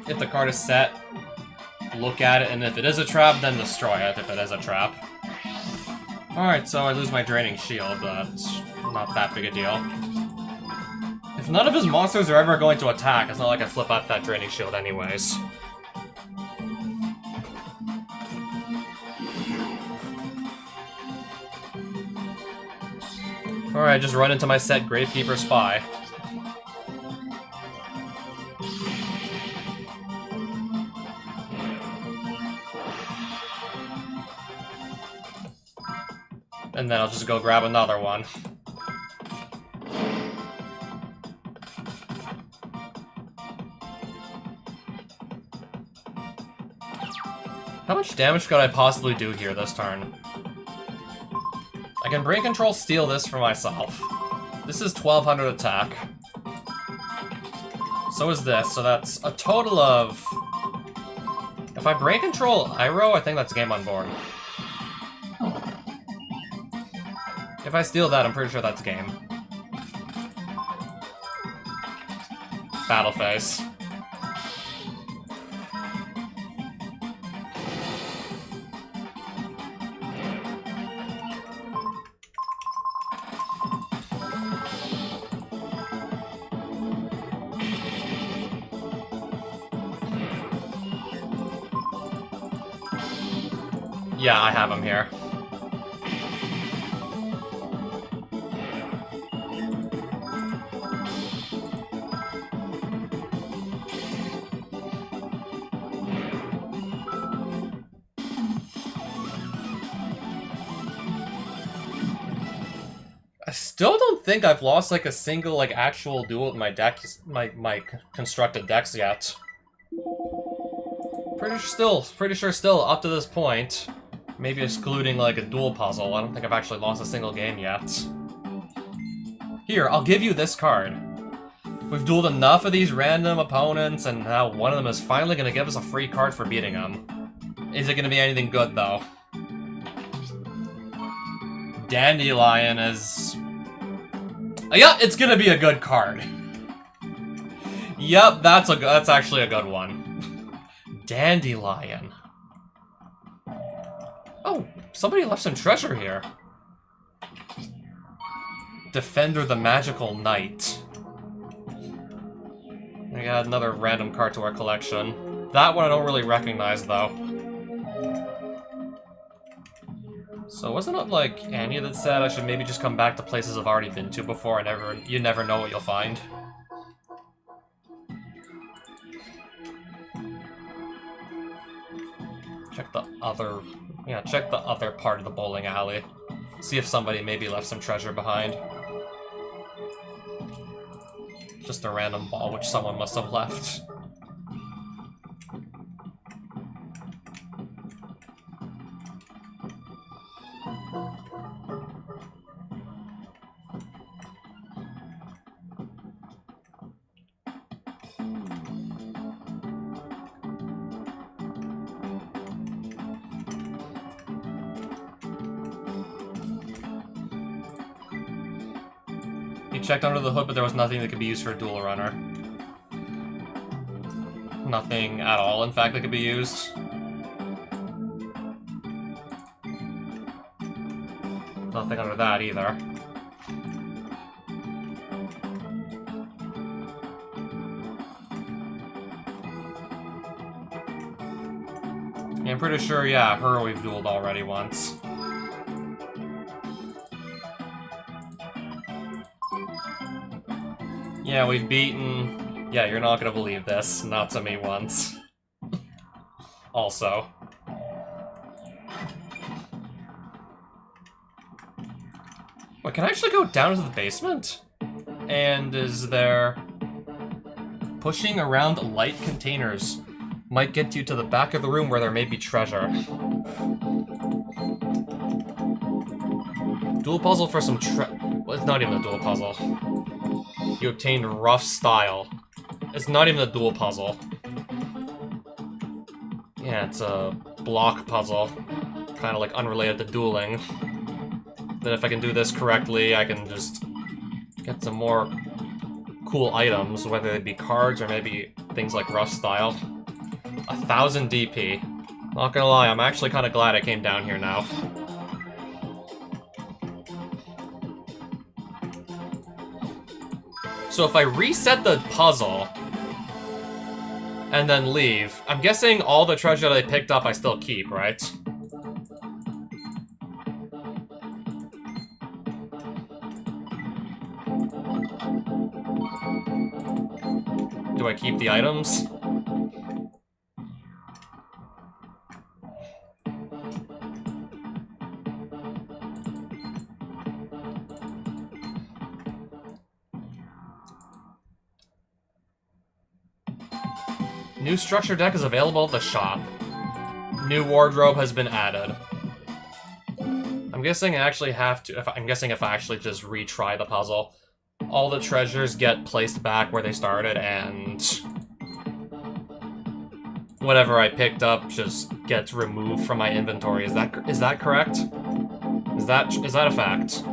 If the card is set, look at it, and if it is a trap, then destroy it if it is a trap. Alright, so I lose my Draining Shield, but not that big a deal. If none of his monsters are ever going to attack, it's not like I flip out that Draining Shield anyways. Alright, just run into my set Gravekeeper Spy. And then I'll just go grab another one. How much damage could I possibly do here this turn? I can Brain Control steal this for myself. This is 1200 attack. So is this, so that's a total of... If I Brain Control Iroh, I think that's game on board. If I steal that, I'm pretty sure that's game. Battle phase. Yeah, I have him here. I still don't think I've lost like a single like actual duel with my deck, my constructed decks yet. Pretty sure still up to this point. Maybe excluding, like, a duel puzzle. I don't think I've actually lost a single game yet. Here, I'll give you this card. We've dueled enough of these random opponents, and now one of them is finally gonna give us a free card for beating them. Is it gonna be anything good, though? Dandelion is... Yeah, it's gonna be a good card. Yep, that's actually a good one. Dandelion. Oh, somebody left some treasure here. Defender the Magical Knight. We got another random card to our collection. That one I don't really recognize, though. So wasn't it like Anya that said I should maybe just come back to places I've already been to before and you never know what you'll find? Check the other part of the bowling alley. See if somebody maybe left some treasure behind. Just a random ball which someone must have left. Checked under the hood, but there was nothing that could be used for a dual runner. Nothing at all, in fact, that could be used. Nothing under that either. Yeah, I'm pretty sure, yeah, her we've dueled already once. Yeah, we've beaten... Yeah, you're not gonna believe this. Natsume once. Also. Wait, can I actually go down to the basement? And is there... Pushing around light containers might get you to the back of the room where there may be treasure. Dual puzzle for some well, it's not even a dual puzzle. You obtained rough style. It's not even a dual puzzle. Yeah, it's a block puzzle. Kind of like unrelated to dueling. Then if I can do this correctly, I can just get some more cool items, whether they be cards or maybe things like rough style. 1000 DP. Not gonna lie, I'm actually kind of glad I came down here now. So if I reset the puzzle and then leave, I'm guessing all the treasure that I picked up I still keep, right? Do I keep the items? New structure deck is available at the shop. New wardrobe has been added. I'm guessing I actually have to. I'm guessing if I actually just retry the puzzle, all the treasures get placed back where they started, and whatever I picked up just gets removed from my inventory. Is that correct? Is that a fact?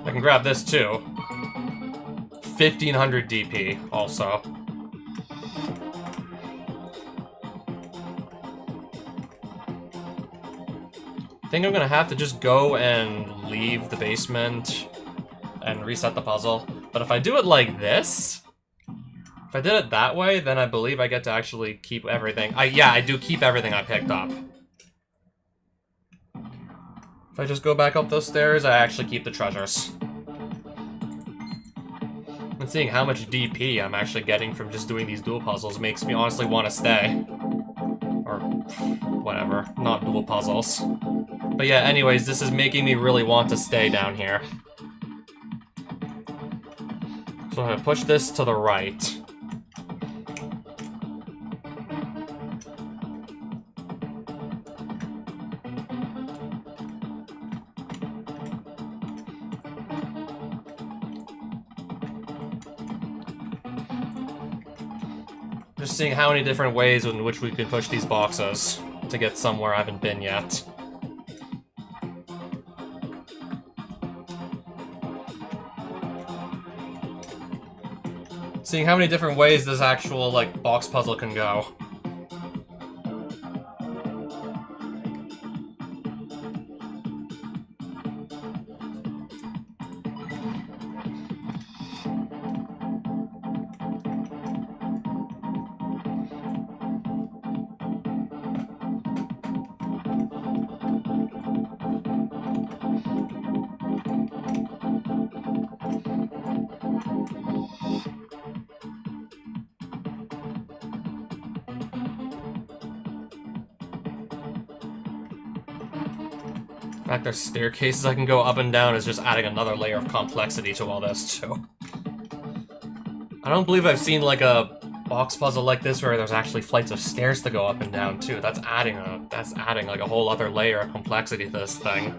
I can grab this too. 1500 DP also. I think I'm gonna have to just go and leave the basement and reset the puzzle. But if I do it like this, if I did it that way, then I believe I get to actually keep everything. Yeah, I do keep everything I picked up. If I just go back up those stairs, I actually keep the treasures. And seeing how much DP I'm actually getting from just doing these dual puzzles makes me honestly want to stay. Or whatever, not dual puzzles. But yeah, anyways, this is making me really want to stay down here. So I'm gonna push this to the right. Just seeing how many different ways in which we could push these boxes to get somewhere I haven't been yet. Seeing how many different ways this actual, like, box puzzle can go. The fact there's staircases I can go up and down is just adding another layer of complexity to all this, too. I don't believe I've seen, like, a box puzzle like this where there's actually flights of stairs to go up and down, too. That's adding, like, a whole other layer of complexity to this thing.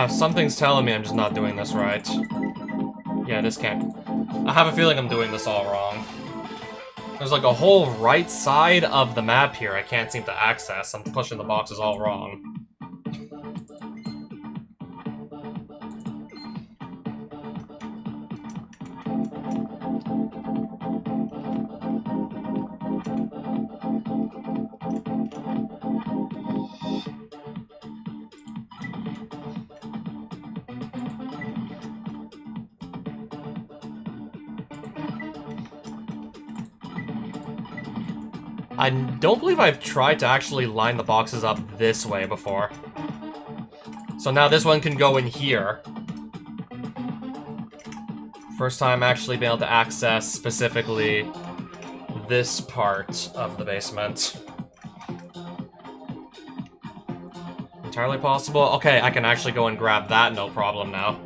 Something's telling me I'm just not doing this right. Yeah, this can't... I have a feeling I'm doing this all wrong. There's like a whole right side of the map here I can't seem to access. I'm pushing the boxes all wrong. I don't believe I've tried to actually line the boxes up this way before. So now this one can go in here. First time actually being able to access specifically this part of the basement. Entirely possible. Okay, I can actually go and grab that, no problem now.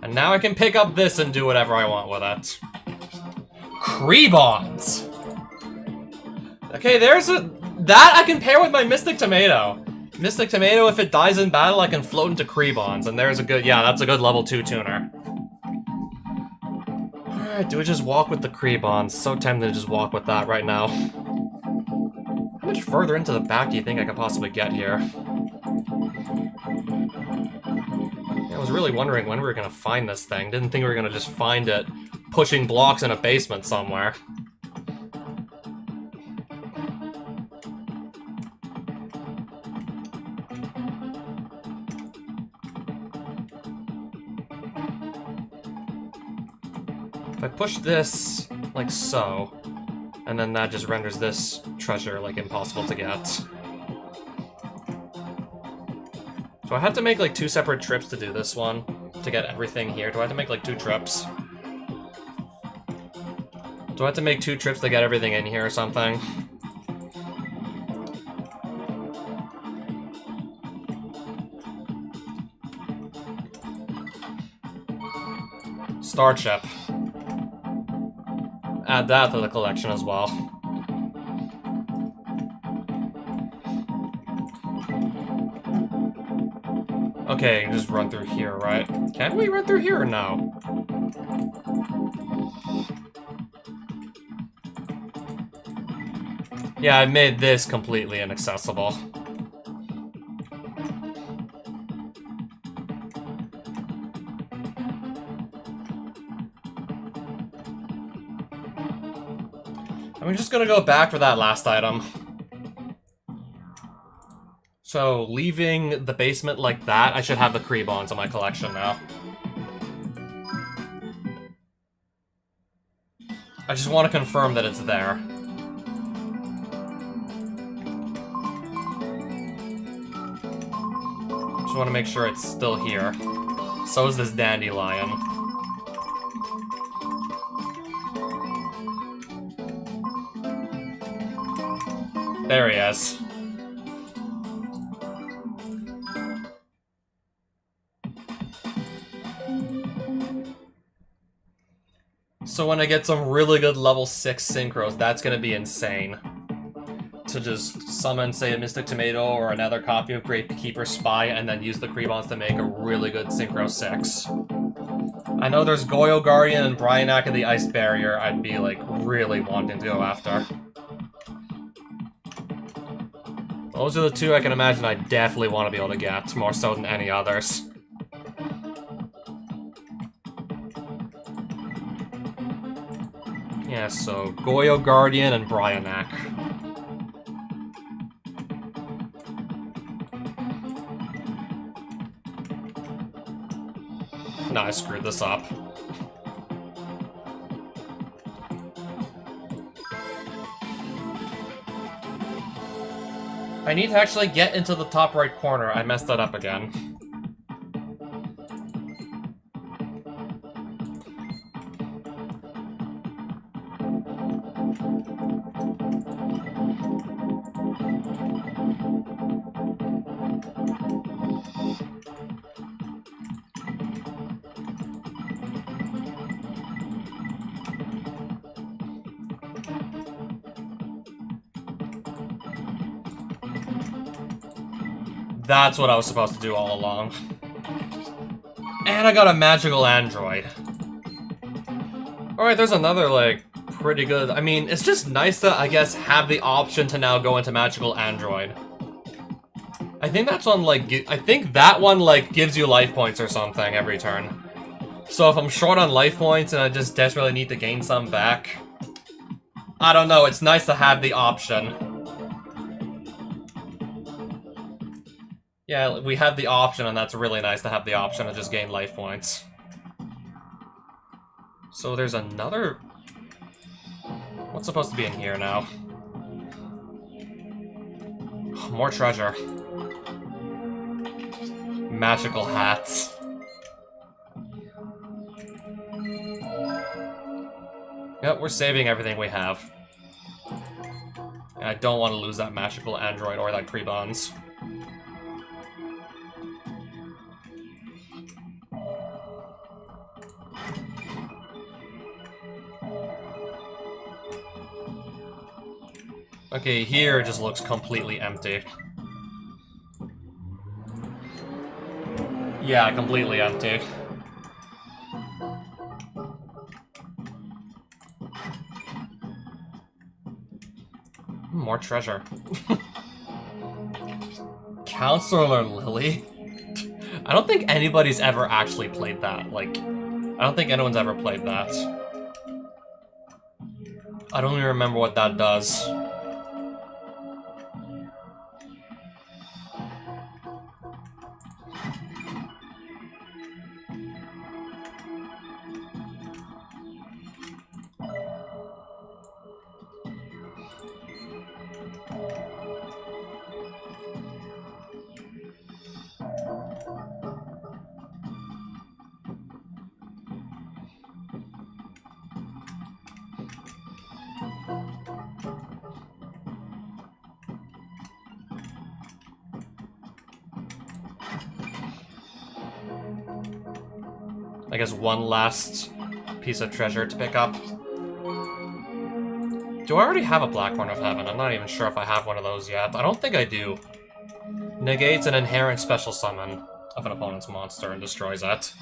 And now I can pick up this and do whatever I want with it. Creebons! Okay, there's a... That I can pair with my Mystic Tomato. Mystic Tomato, if it dies in battle, I can float into Creebons. And there's a good... Yeah, that's a good level 2 tuner. Alright, do we just walk with the Creebons? So tempted to just walk with that right now. How much further into the back do you think I could possibly get here? I was really wondering when we were gonna find this thing. Didn't think we were gonna just find it pushing blocks in a basement somewhere. If I push this like so, and then that just renders this treasure like impossible to get. Do I have to make like 2 separate trips to do this one? To get everything here? Do I have to make like 2 trips? Do I have to make 2 trips to get everything in here or something? Star chip. Add that to the collection as well. Okay, just run through here, right? Can we run through here or no? Yeah, I made this completely inaccessible. I'm just gonna go back for that last item. So, leaving the basement like that, I should have the Creebons in my collection now. I just want to confirm that it's there. Just want to make sure it's still here. So is this dandelion. There he is. So when I get some really good level 6 synchros, that's gonna be insane. To just summon, say, a Mystic Tomato or another copy of Great Keeper Spy and then use the Creebons to make a really good Synchro 6. I know there's Goyo Guardian and Bryanak of the Ice Barrier I'd be, like, really wanting to go after. Those are the 2 I can imagine I definitely want to be able to get, more so than any others. Yeah, so Goyo Guardian and Bryanak. No, I screwed this up. I need to actually get into the top right corner. I messed that up again. That's what I was supposed to do all along. And I got a magical android. Alright, there's another, like, pretty good... I mean, it's just nice to, I guess, have the option to now go into magical android. I think that's one, like... I think that one, like, gives you life points or something every turn. So if I'm short on life points and I just desperately need to gain some back... I don't know, it's nice to have the option. Yeah, we have the option, and that's really nice to have the option to just gain life points. So there's another... What's supposed to be in here now? More treasure. Magical hats. Yep, we're saving everything we have. And I don't want to lose that magical android or that Prebons. Okay, here it just looks completely empty. Yeah, completely empty. More treasure. Counselor Lily? I don't think anybody's ever actually played that. Like, I don't think anyone's ever played that. I don't even remember what that does. I guess one last piece of treasure to pick up. Do I already have a Black Horn of Heaven? I'm not even sure if I have one of those yet. I don't think I do. Negates an inherent special summon of an opponent's monster and destroys it.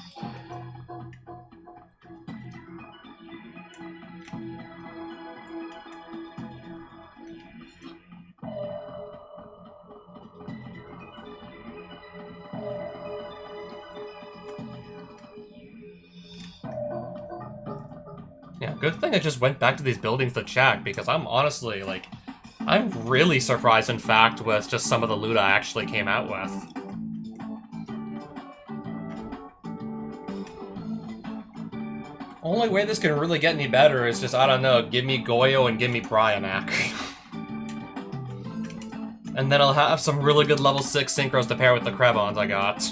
Yeah, good thing I just went back to these buildings to check, because I'm honestly, like, I'm really surprised, in fact, with just some of the loot I actually came out with. Only way this can really get any better is just, I don't know, give me Goyo and give me Bryanak. And then I'll have some really good level 6 synchros to pair with the Krebons I got.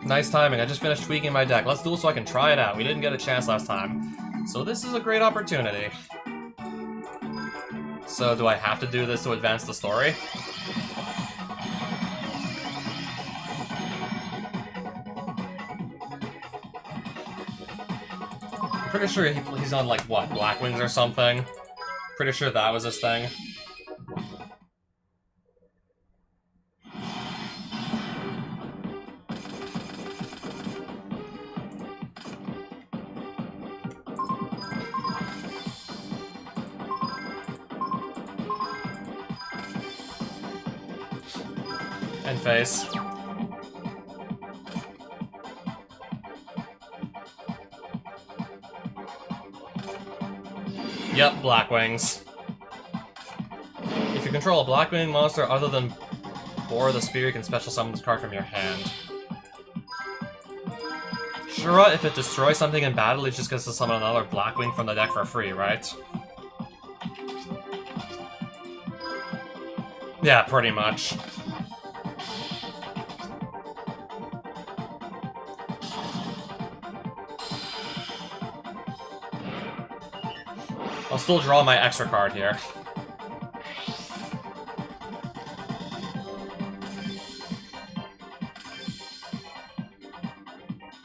Nice timing, I just finished tweaking my deck. Let's duel so I can try it out. We didn't get a chance last time. So this is a great opportunity. So do I have to do this to advance the story? I'm pretty sure he's on, like, what, Black Wings or something? Pretty sure that was his thing. And face. Yep, Black Wings. If you control a Blackwing monster other than Boar the Spear, you can special summon this card from your hand. Shura, if it destroys something in battle, it just gets to summon another Blackwing from the deck for free, right? Yeah, pretty much. I'll still draw my extra card here.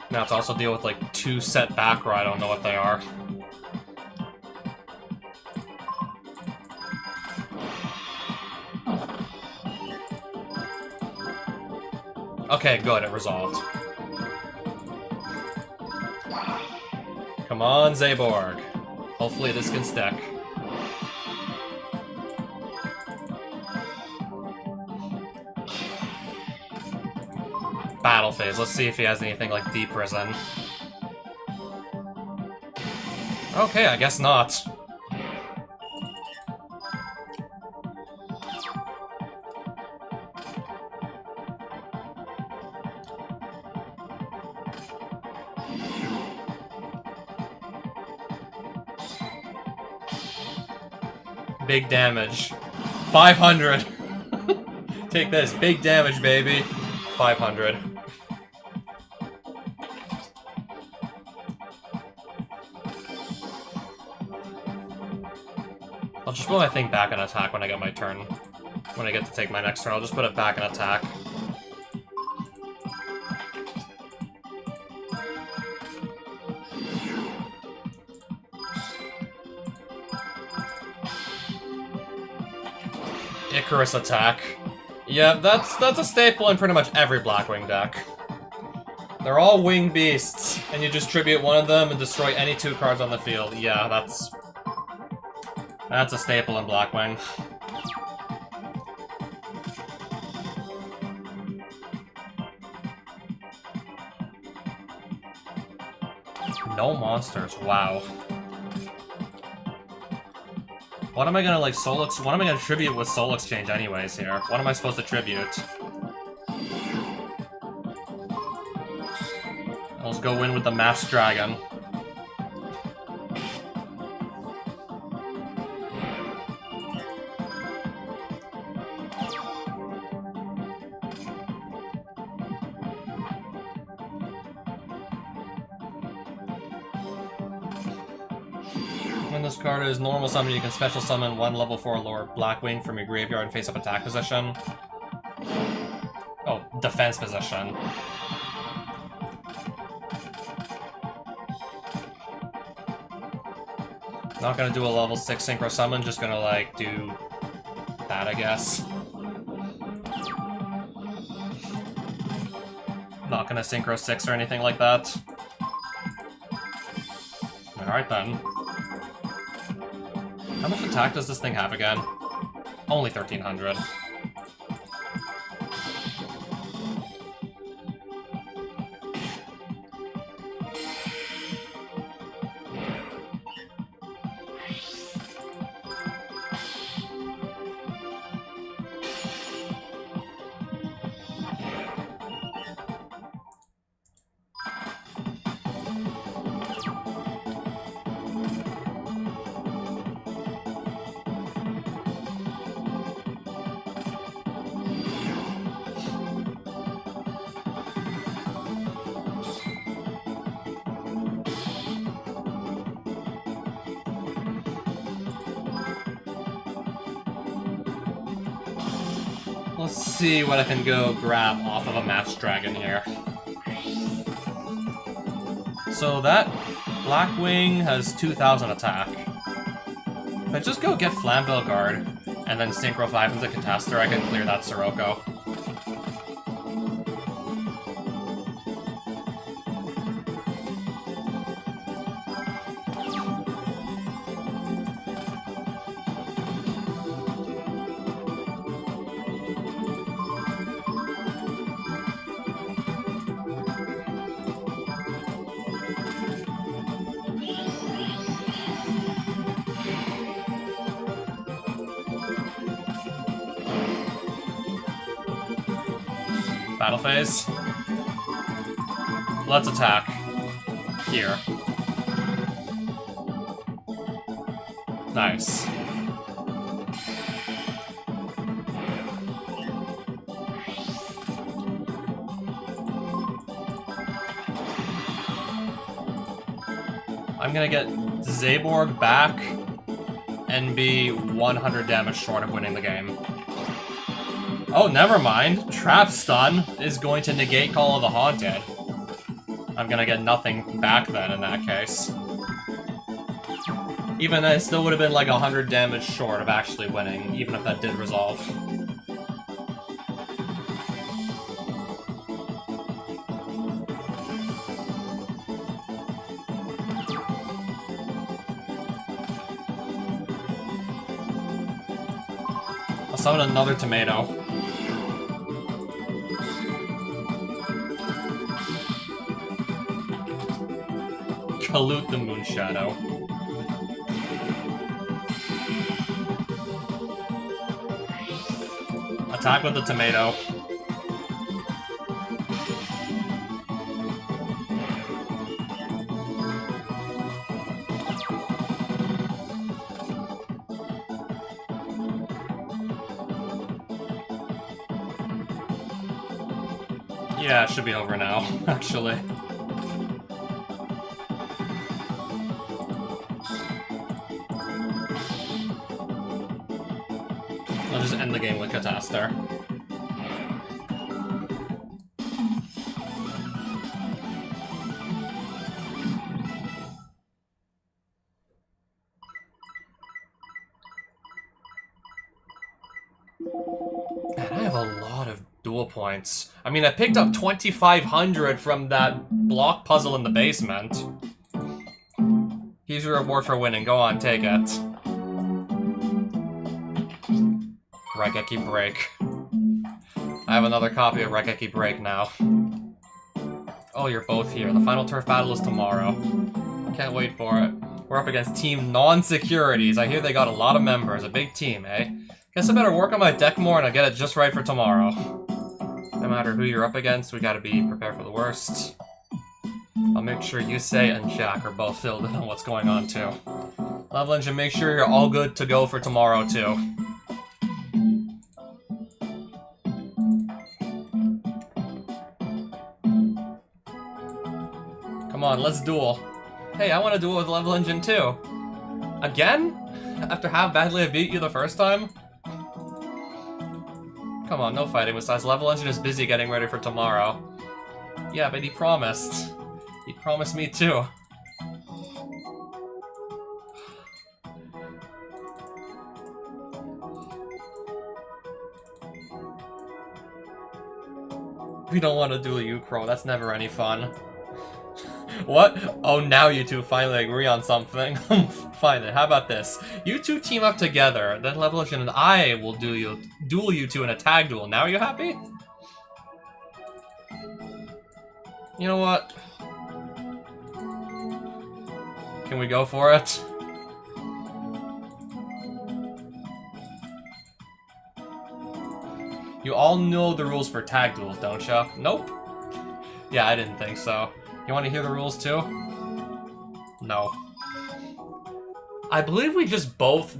Now to also deal with, like, 2 set back row, I don't know what they are. Okay, good, it resolved. Come on, Zaborg. Hopefully this can stick. Battle phase. Let's see if he has anything like Deep Prison. Okay, I guess not. big damage. 500. Take this, big damage, baby. 500. I'll just put my thing back in attack when I get my turn. When I get to take my next turn, I'll just put it back in attack. Icarus attack. Yeah, that's a staple in pretty much every Blackwing deck. They're all winged beasts, and you just tribute one of them and destroy any 2 cards on the field. Yeah, that's a staple in Blackwing. No monsters, wow. What am I gonna, like, what am I gonna tribute with Soul Exchange anyways here? What am I supposed to tribute? Let's go in with the Masked Dragon. When this card is normal summon, you can special summon 1 level 4 lower Blackwing from your graveyard in face-up attack position. Oh, defense position. Not gonna do a level 6 synchro summon, just gonna, like, do that, I guess. Not gonna synchro 6 or anything like that. Alright then. How much attack does this thing have again? Only 1300. Let's see what I can go grab off of a Masked Dragon here. So that Blackwing has 2000 attack. If I just go get Flamville Guard, and then Synchro 5 into Catastor, I can clear that Sirocco. Battle phase. Let's attack. Here. Nice. I'm gonna get Zaborg back and be 100 damage short of winning the game. Oh, never mind. Trap Stun is going to negate Call of the Haunted. I'm gonna get nothing back then in that case. Even then, it still would have been like 100 damage short of actually winning, even if that did resolve. I'll summon another tomato. Pollute the Moonshadow. Attack with the tomato. Yeah, it should be over now, actually. I'll just end the game with Catastar. Man, I have a lot of duel points. I mean, I picked up 2,500 from that block puzzle in the basement. Here's your reward for winning. Go on, take it. Raigeki Break. I have another copy of Raigeki Break now. Oh, you're both here. The final turf battle is tomorrow. Can't wait for it. We're up against Team Non-Securities. I hear they got a lot of members. A big team, eh? Guess I better work on my deck more and I'll get it just right for tomorrow. No matter who you're up against, we gotta be prepared for the worst. I'll make sure Yusei and Jack are both filled in on what's going on too. Level Engine, make sure you're all good to go for tomorrow too. Come on, let's duel. Hey, I want to duel with Level Engine too. Again? After how badly I beat you the first time? Come on, no fighting besides Level Engine is busy getting ready for tomorrow. Yeah, but he promised. He promised me too. We don't want to duel you, Crow. That's never any fun. What? Oh, now you two finally agree on something. Fine then, how about this? You two team up together, then Level Engine and I will duel you two in a tag duel. Now are you happy? You know what? Can we go for it? You all know the rules for tag duels, don't ya? Nope. Yeah, I didn't think so. You want to hear the rules too? No. I believe we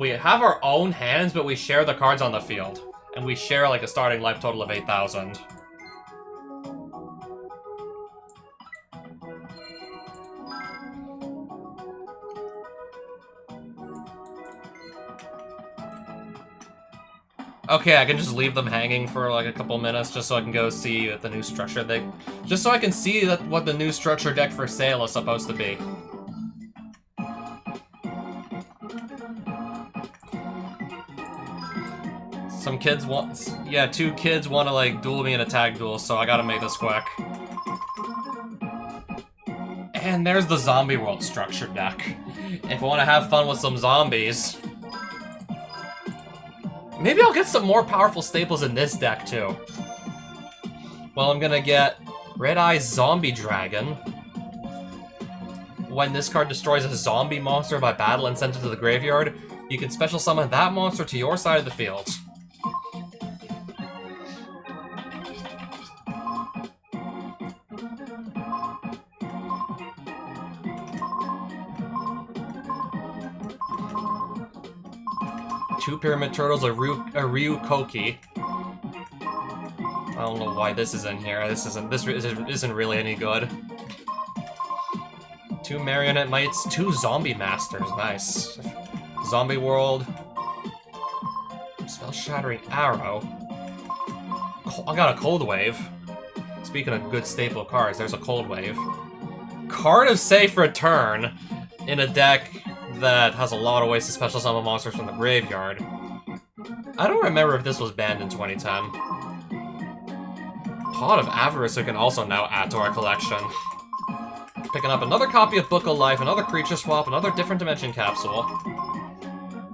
have our own hands, but we share the cards on the field. And we share like a starting life total of 8,000. Okay, I can just leave them hanging for like a couple minutes just so I can go see the new structure just so I can see what the new structure deck for sale is supposed to be. Some kids yeah, 2 kids want to like duel me in a tag duel, so I gotta make this quick. And there's the Zombie World structure deck. If I want to have fun with some zombies. Maybe I'll get some more powerful staples in this deck, too. Well, I'm gonna get Red Eye Zombie Dragon. When this card destroys a zombie monster by battle and sent it to the graveyard, you can special summon that monster to your side of the field. Two Pyramid Turtles, a Ryu Koki. I don't know why this is in here. This isn't really any good. 2 Marionette Mites, 2 Zombie Masters. Nice. Zombie World. Spell Shattering Arrow. I got a Cold Wave. Speaking of good staple cards, there's a Cold Wave. Card of Safe Return in a deck that has a lot of ways to special summon monsters from the graveyard. I don't remember if this was banned in 2010. Pot of Avarice we can also now add to our collection. Picking up another copy of Book of Life, another Creature Swap, another Different Dimension Capsule.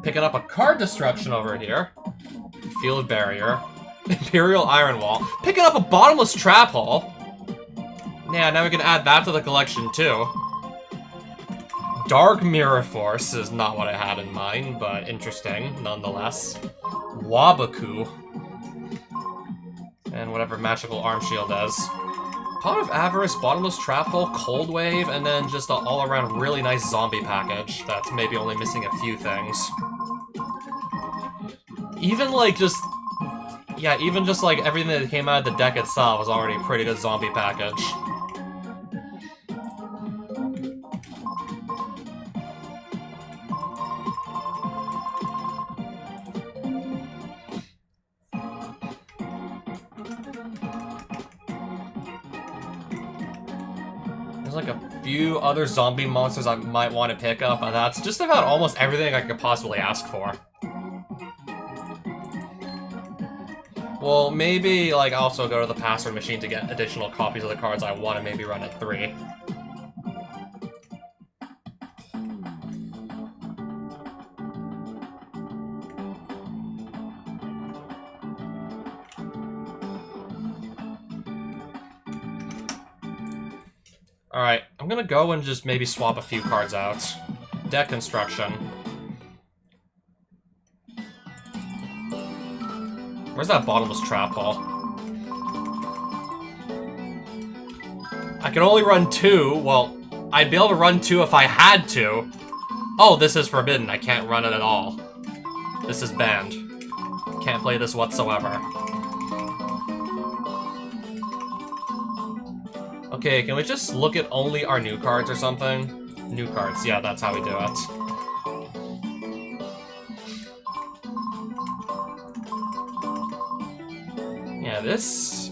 Picking up a Card Destruction over here. Field Barrier. Imperial Iron Wall. Picking up a Bottomless Trap Hole. Yeah, now we can add that to the collection too. Dark Mirror Force is not what I had in mind, but interesting, nonetheless. Wabaku. And whatever Magical Arm Shield does. Pot of Avarice, Bottomless Trap Hole, Cold Wave, and then just an all-around really nice zombie package that's maybe only missing a few things. Even, like, just Yeah, even just like everything that came out of the deck itself was already a pretty good zombie package. There's like a few other zombie monsters I might want to pick up, and that's just about almost everything I could possibly ask for. Well, maybe, like, also go to the password machine to get additional copies of the cards I want and maybe run at 3. Alright, I'm gonna go and just maybe swap a few cards out. Deck construction. Where's that bottomless trap ball? I can only run 2. Well, I'd be able to run 2 if I had to. Oh, this is forbidden. I can't run it at all. This is banned. Can't play this whatsoever. Okay, can we just look at only our new cards or something? New cards, yeah, that's how we do it. Yeah, this...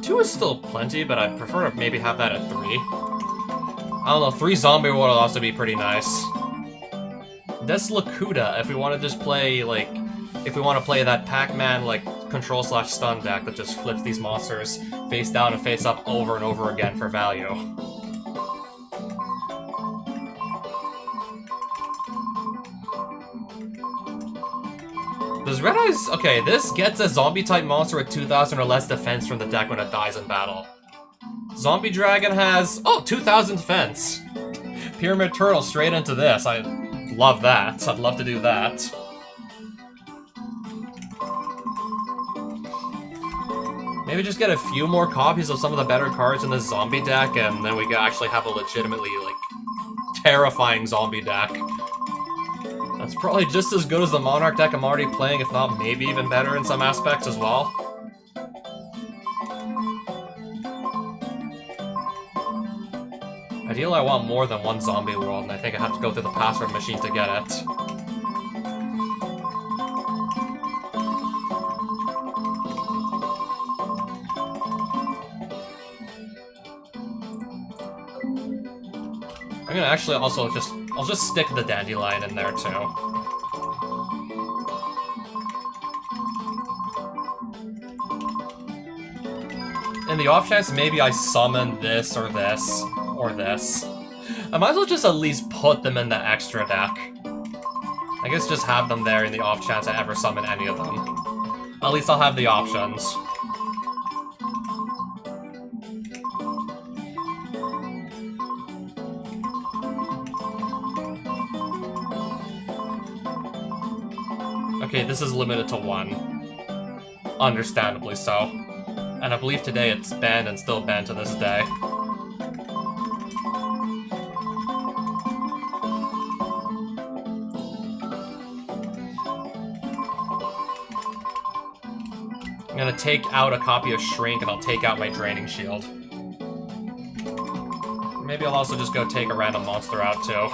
2 is still plenty, but I'd prefer to maybe have that at 3. I don't know, 3 zombie would also be pretty nice. This Lakuta, if we want to just play, like... If we want to play that Pac-Man, like, control/stun deck that just flips these monsters face down and face up over and over again for value. Does Red Eyes... Okay, this gets a zombie-type monster with 2,000 or less defense from the deck when it dies in battle. Zombie Dragon has... Oh, 2,000 defense! Pyramid Turtle straight into this. I love that. I'd love to do that. Maybe just get a few more copies of some of the better cards in this zombie deck, and then we could actually have a legitimately, like, terrifying zombie deck. That's probably just as good as the Monarch deck I'm already playing, if not maybe even better in some aspects as well. Ideally, I want more than one zombie world, and I think I have to go through the password machine to get it. I'm gonna actually also I'll just stick the Dandelion in there too. In the off chance maybe I summon this or this, or this, I might as well just at least put them in the extra deck. I guess just have them there in the off chance I ever summon any of them. At least I'll have the options. Okay, this is limited to 1. Understandably so. And I believe today it's banned and still banned to this day. I'm gonna take out a copy of Shrink and I'll take out my Draining Shield. Maybe I'll also just go take a random monster out too.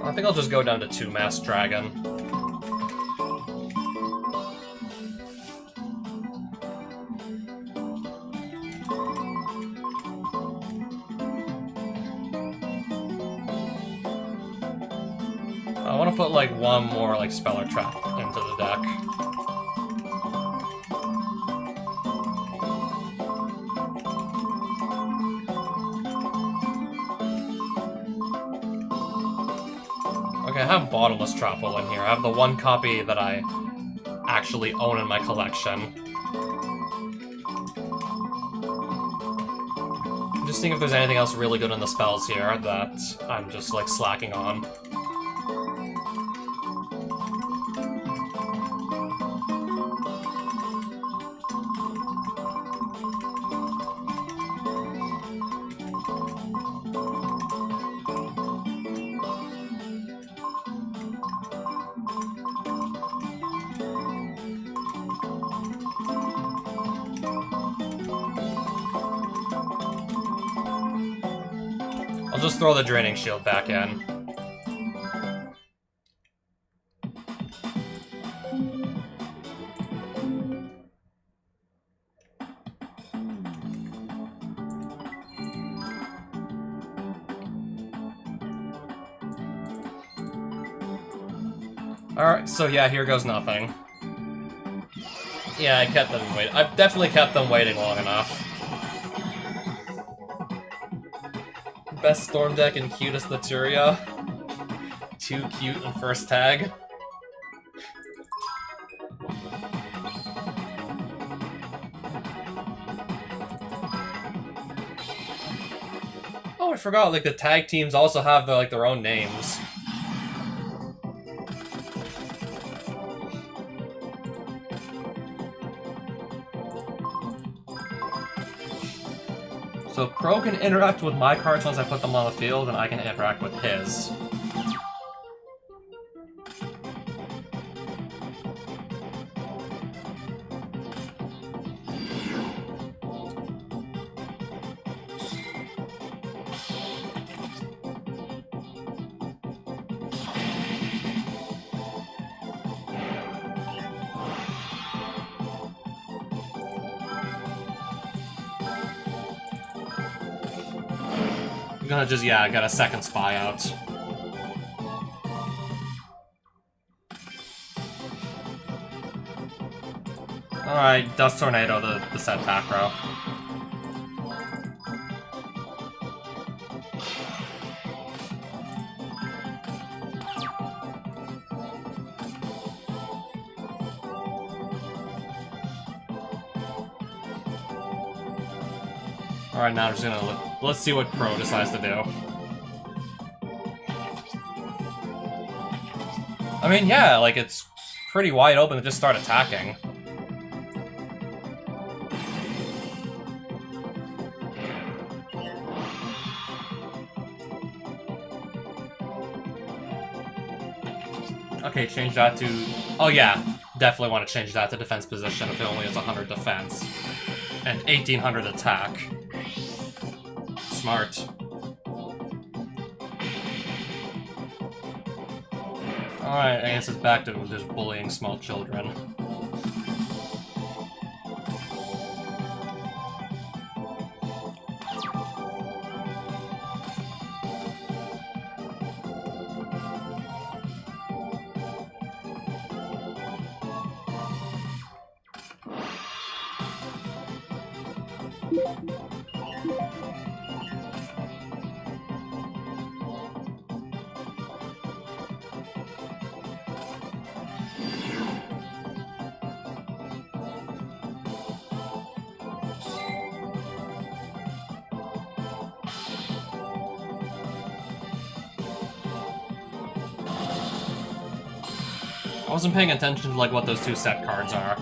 I think I'll just go down to 2 Masked Dragon. I want to put like 1 more like Speller Trap into the deck. Okay, I have Bottomless Trapple in here. I have the 1 copy that I actually own in my collection. I'm just seeing if there's anything else really good in the spells here that I'm just, like, slacking on. I'll just throw the draining shield back in. Alright, so yeah, here goes nothing. Yeah, I kept them waiting. I've definitely kept them waiting long enough. Best Storm deck and cutest Laturia. Too cute in first tag. Oh, I forgot, like, the tag teams also have, like, their own names. So Crow can interact with my cards once I put them on the field, and I can interact with his. I'm gonna just, yeah, get a second spy out. Alright, Dust Tornado, the set back row. Alright, now I'm just gonna let's see what Crow decides to do. I mean, yeah, like, it's pretty wide open to just start attacking. Okay, change that to... Oh yeah, definitely want to change that to defense position if it only has 100 defense. And 1800 attack. Smart. Alright, I guess it's back to just bullying small children. I wasn't paying attention to, like, what those two set cards are.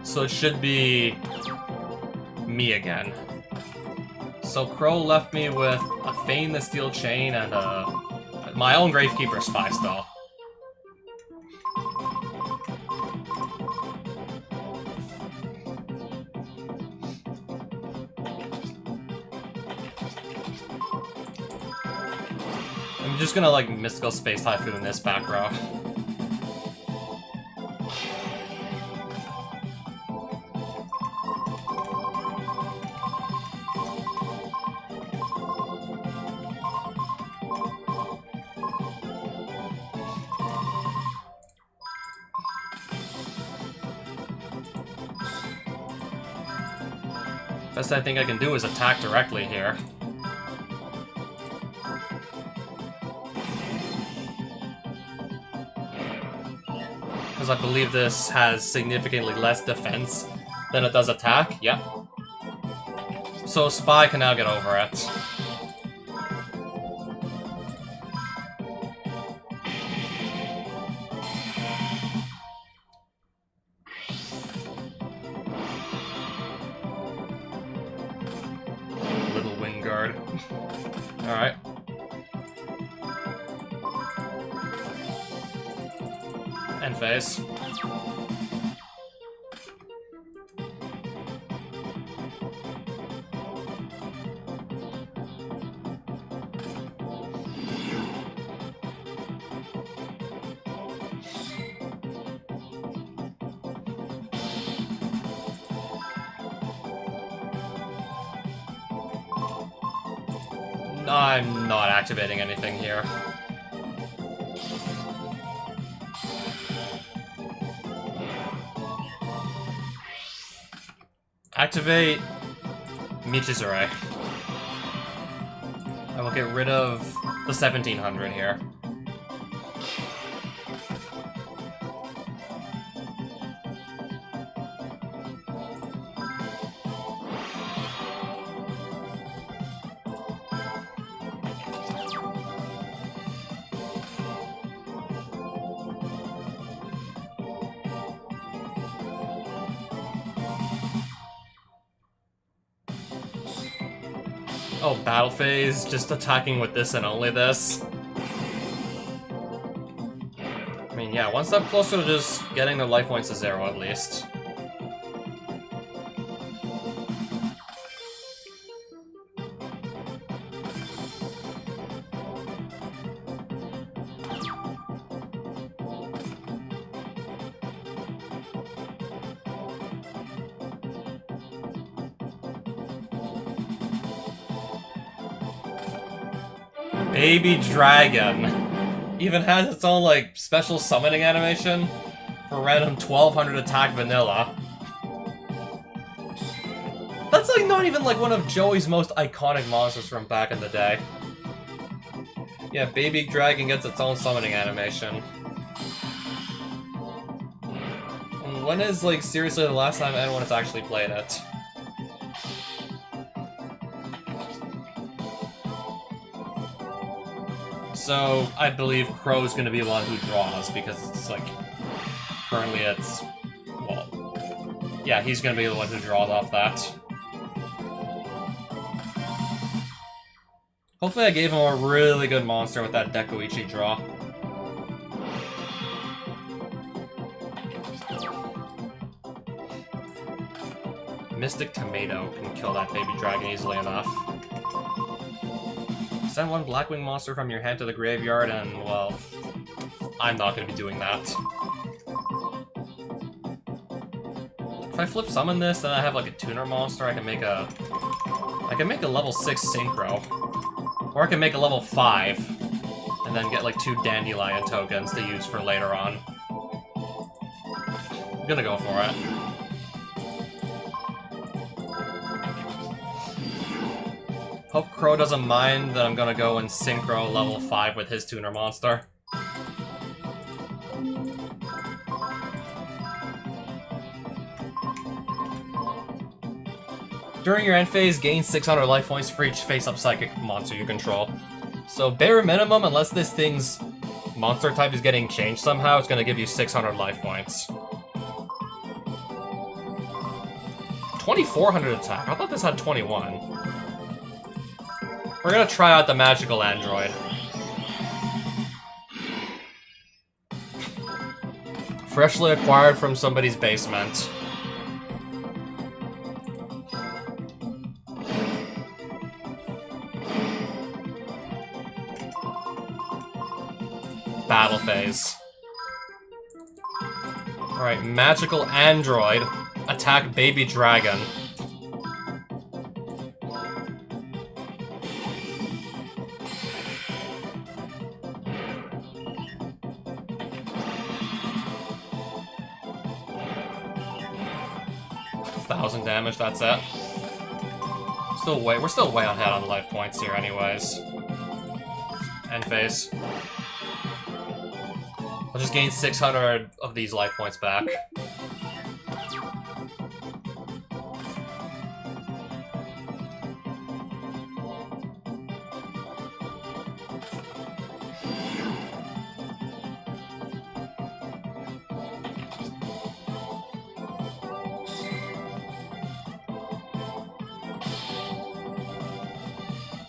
So it should be... me again. So Crow left me with a Feign the Steel Chain and my own Gravekeeper Spy still. I'm just gonna, like, Mystical Space Typhoon this back row. Best I think I can do is attack directly here. Because I believe this has significantly less defense than it does attack. Yep. So Spy can now get over it. Little Wind Guard. Alright. End phase. I'm not activating anything here. Activate Michizure. I will get rid of the 1700 here. Oh, battle phase, just attacking with this and only this. I mean, yeah, one step closer to just getting their life points to 0 at least. Baby Dragon even has its own, like, special summoning animation for random 1200 attack vanilla. That's, like, not even, like, one of Joey's most iconic monsters from back in the day. Yeah, Baby Dragon gets its own summoning animation. And when is, like, seriously the last time anyone has actually played it? So, I believe Crow's gonna be the one who draws, because it's like, currently it's, well, yeah, he's gonna be the one who draws off that. Hopefully I gave him a really good monster with that Dekuichi draw. Mystic Tomato can kill that baby dragon easily enough. Send one Blackwing monster from your hand to the graveyard, and, well, I'm not going to be doing that. If I flip summon this, then I have, like, a tuner monster, I can make a level 6 Synchro. Or I can make a level 5, and then get, like, 2 Dandelion tokens to use for later on. I'm gonna go for it. Hope Crow doesn't mind that I'm gonna go and Synchro level 5 with his tuner monster. During your end phase, gain 600 life points for each face-up psychic monster you control. So bare minimum, unless this thing's monster type is getting changed somehow, it's gonna give you 600 life points. 2400 attack, I thought this had 21. We're gonna try out the magical android. Freshly acquired from somebody's basement. Battle phase. Alright, magical android. Attack baby dragon. Damage, that's it. We're still way ahead on life points here anyways. End phase. I'll just gain 600 of these life points back.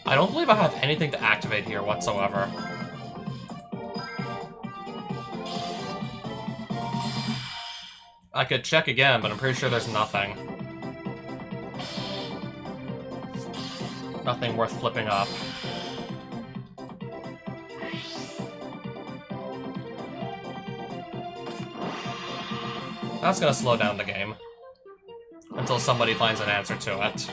I don't believe I have anything to activate here whatsoever. I could check again, but I'm pretty sure there's nothing. Nothing worth flipping up. That's gonna slow down the game. Until somebody finds an answer to it.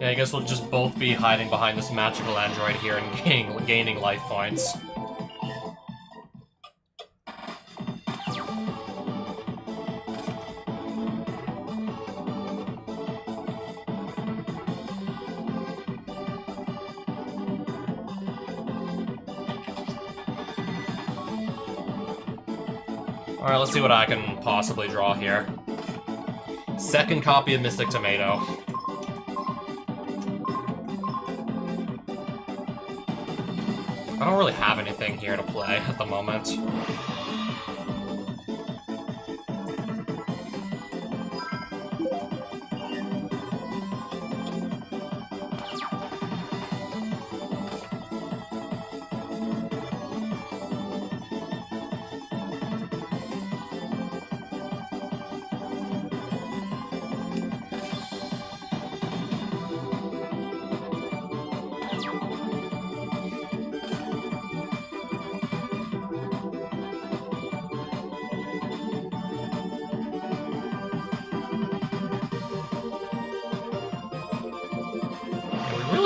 Yeah, I guess we'll just both be hiding behind this magical android here and gaining life points. Alright, let's see what I can possibly draw here. Second copy of Mystic Tomato. I don't really have anything here to play at the moment.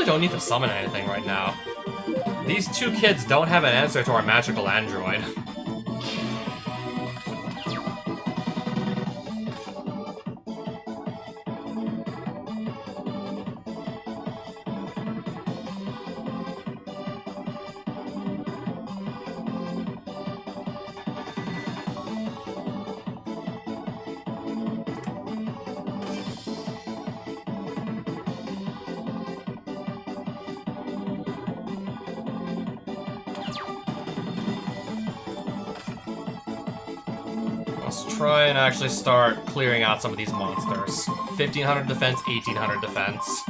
Don't need to summon anything right now. These two kids don't have an answer to our magical android. Let's try and actually start clearing out some of these monsters. 1500 defense, 1800 defense.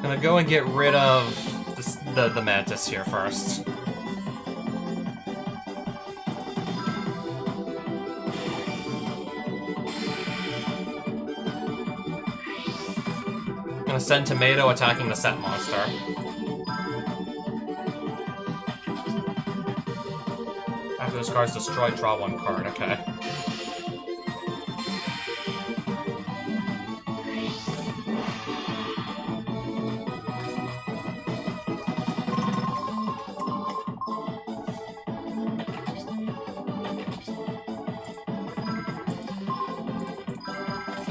Gonna go and get rid of the mantis here first. Gonna send Tomato attacking the set monster. After this card's destroyed, draw one card, okay.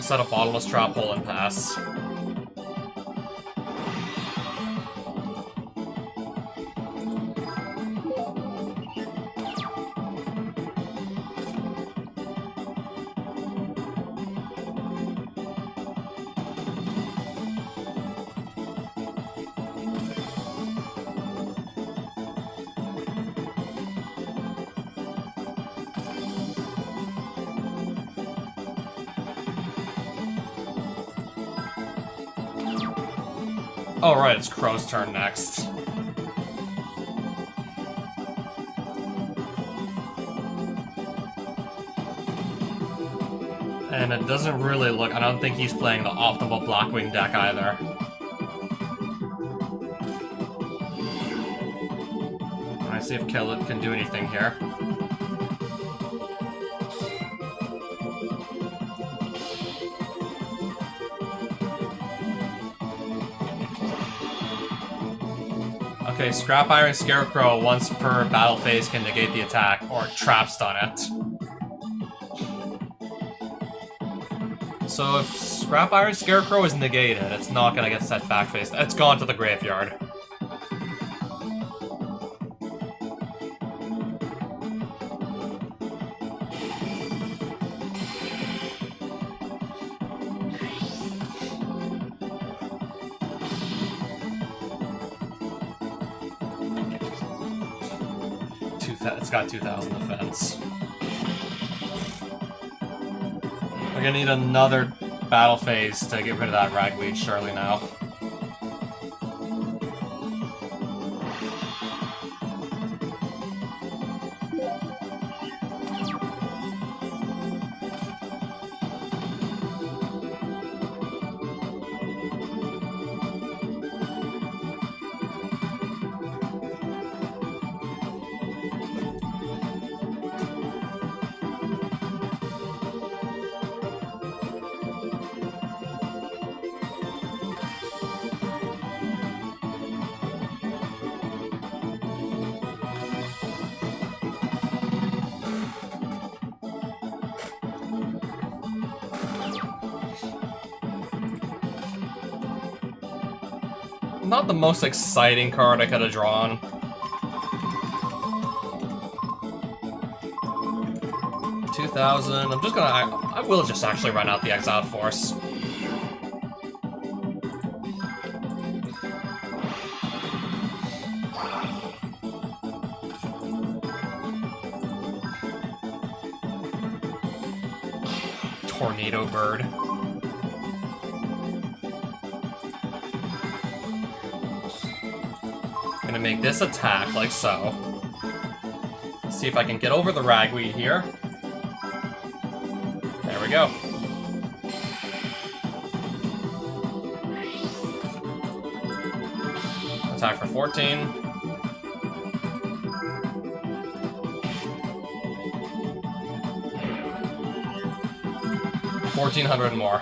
Set a bottomless trap hole and pass. Oh right, it's Crow's turn next. And it doesn't really look... I don't think he's playing the optimal Blackwing deck either. Alright, see if Killet can do anything here. Okay, Scrap Iron Scarecrow once per battle phase can negate the attack, or trap stun it. So if Scrap Iron Scarecrow is negated, it's not gonna get set back phase. It's gone to the graveyard. It's got 2000 defense. We're gonna need another battle phase to get rid of that Ragweed surely now. Not the most exciting card I could have drawn. $2,000. I'm just gonna... I will just actually run out the Exiled Force. Tornado Bird. Gonna make this attack like so. See if I can get over the Ragweed here. There we go. Attack for 14. $1,400 more.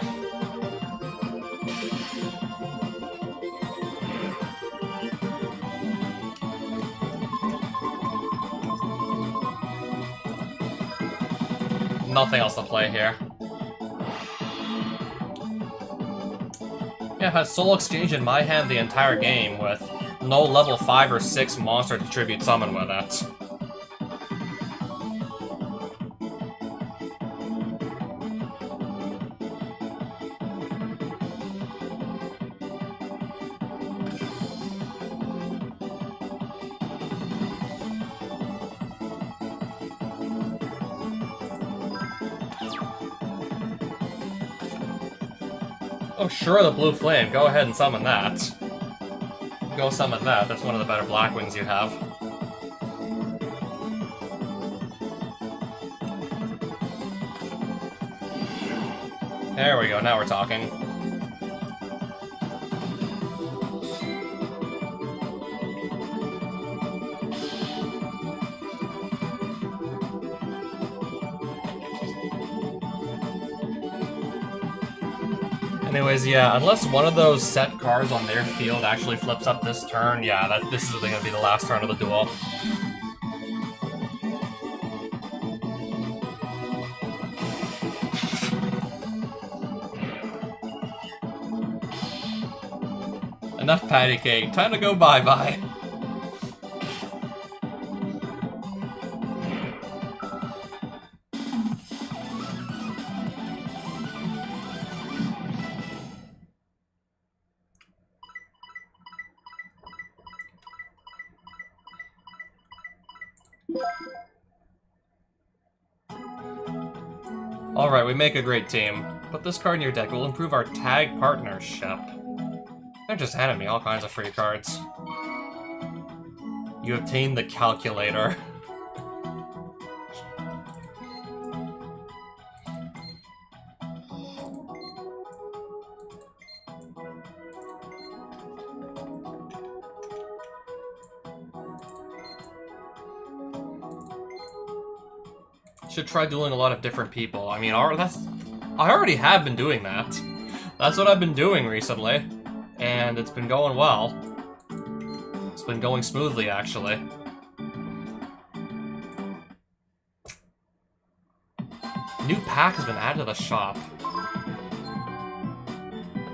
Nothing else to play here. Yeah, I had Soul Exchange in my hand the entire game with no level 5 or 6 monster to tribute summon with it. Oh, sure, the Blue Flame. Go ahead and summon that. Go summon that. That's one of the better Blackwings you have. There we go. Now we're talking. Anyways, yeah, unless one of those set cards on their field actually flips up this turn, yeah, this is going to be the last turn of the duel. Enough patty cake. Time to go bye-bye. Alright, we make a great team. Put this card in your deck. It will improve our tag partnership. They're just handing me all kinds of free cards. You obtain the calculator. Should try dueling a lot of different people. I mean, I already have been doing that. That's what I've been doing recently. And it's been going well. It's been going smoothly, actually. New pack has been added to the shop.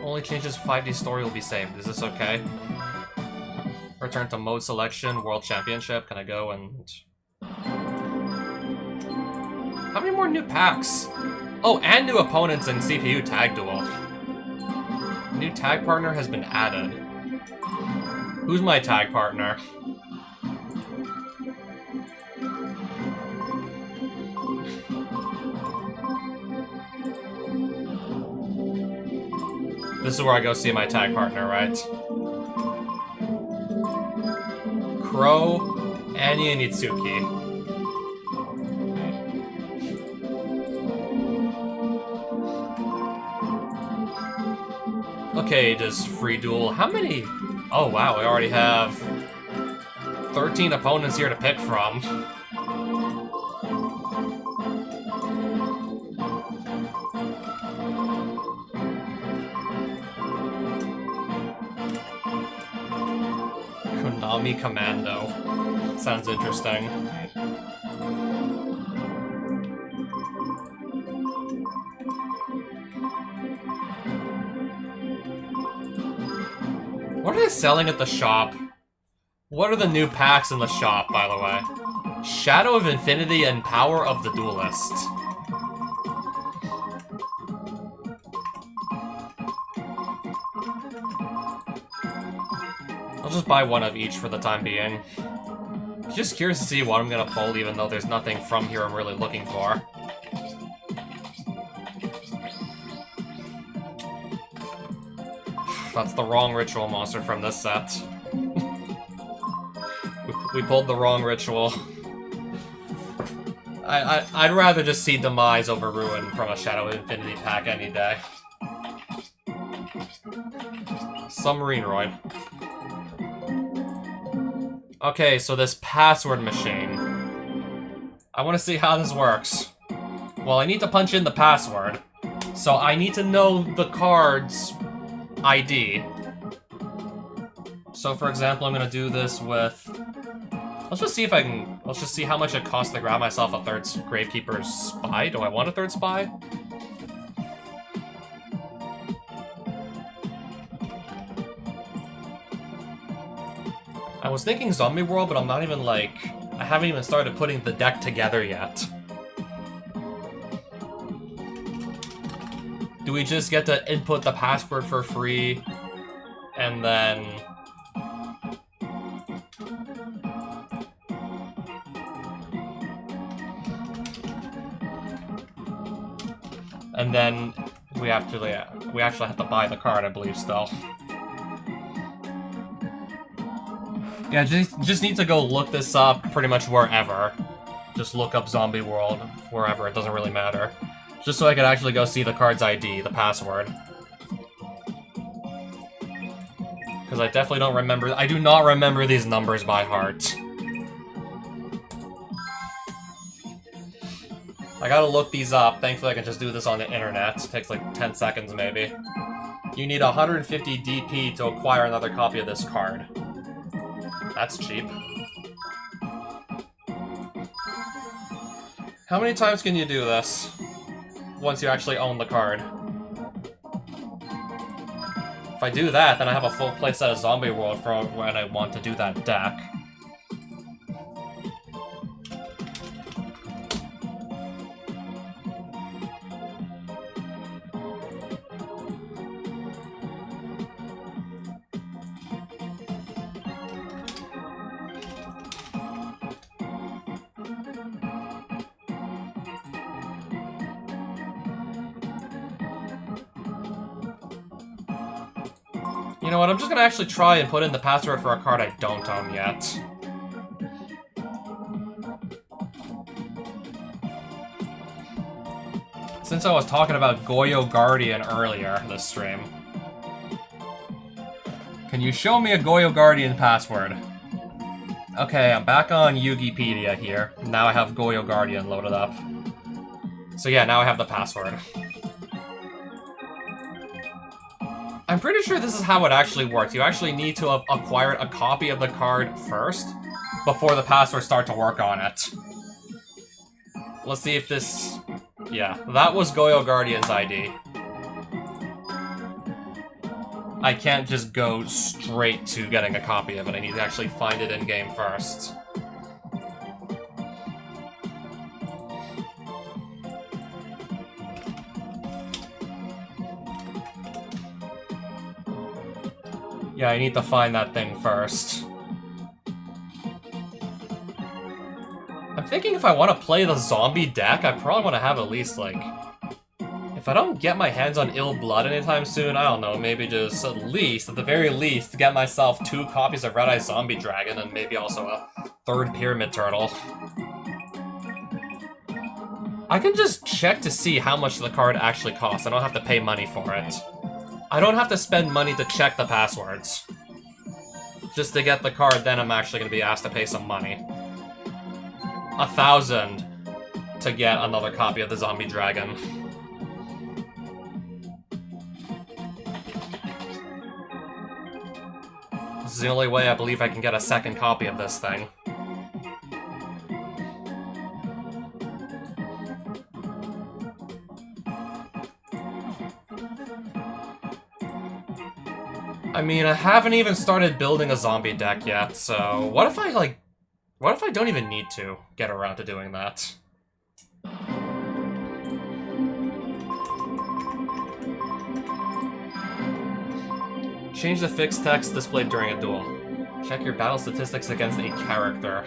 Only changes 5D story will be saved. Is this okay? Return to mode selection, world championship. Can I go and... How many more new packs? Oh, and new opponents in CPU tag duel. New tag partner has been added. Who's my tag partner? This is where I go see my tag partner, right? Crow, Annie, and Itsuki. Okay, just free duel. How many? Oh wow, we already have 13 opponents here to pick from. Konami Commando. Sounds interesting. What are they selling at the shop? What are the new packs in the shop, by the way? Shadow of Infinity and Power of the Duelist. I'll just buy one of each for the time being. Just curious to see what I'm gonna pull, even though there's nothing from here I'm really looking for. That's the wrong ritual monster from this set. we pulled the wrong ritual. I'd rather just see Demise over Ruin from a Shadow of Infinity pack any day. Submarine Roid. Okay, so this password machine. I want to see how this works. Well, I need to punch in the password. So I need to know the card's ID. So for example, I'm gonna do this with... Let's just see if I can... Let's just see how much it costs to grab myself a third Gravekeeper's Spy. Do I want a third Spy? I was thinking Zombie World, but I'm not even like... I haven't even started putting the deck together yet. Do we just get to input the password for free, and then... And then we actually have to buy the card, I believe, still. Yeah, just need to go look this up pretty much wherever. Just look up Zombie World, wherever, it doesn't really matter. Just so I could actually go see the card's ID, the password. Because I definitely don't remember- I do not remember these numbers by heart. I gotta look these up. Thankfully I can just do this on the internet. It takes like 10 seconds maybe. You need 150 DP to acquire another copy of this card. That's cheap. How many times can you do this? Once you actually own the card. If I do that, then I have a full playset of Zombie World for when I want to do that deck. You know what, I'm just gonna actually try and put in the password for a card I don't own yet. Since I was talking about Goyo Guardian earlier this stream. Can you show me a Goyo Guardian password? Okay, I'm back on Yugipedia here. Now I have Goyo Guardian loaded up. So yeah, now I have the password. I'm pretty sure this is how it actually works. You actually need to have acquired a copy of the card first, before the passwords start to work on it. Let's see if this... Yeah, that was Goyo Guardian's ID. I can't just go straight to getting a copy of it. I need to actually find it in-game first. Yeah, I need to find that thing first. I'm thinking if I want to play the zombie deck, I probably want to have at least, like... If I don't get my hands on Ill Blood anytime soon, I don't know, maybe just at the very least, get myself 2 copies of Red Eye Zombie Dragon and maybe also a 3rd Pyramid Turtle. I can just check to see how much the card actually costs. I don't have to pay money for it. I don't have to spend money to check the passwords. Just to get the card, then I'm actually going to be asked to pay some money. 1,000 to get another copy of the Zombie Dragon. This is the only way I believe I can get a second copy of this thing. I mean, I haven't even started building a zombie deck yet, so what if I don't even need to get around to doing that? Change the fixed text displayed during a duel. Check your battle statistics against a character.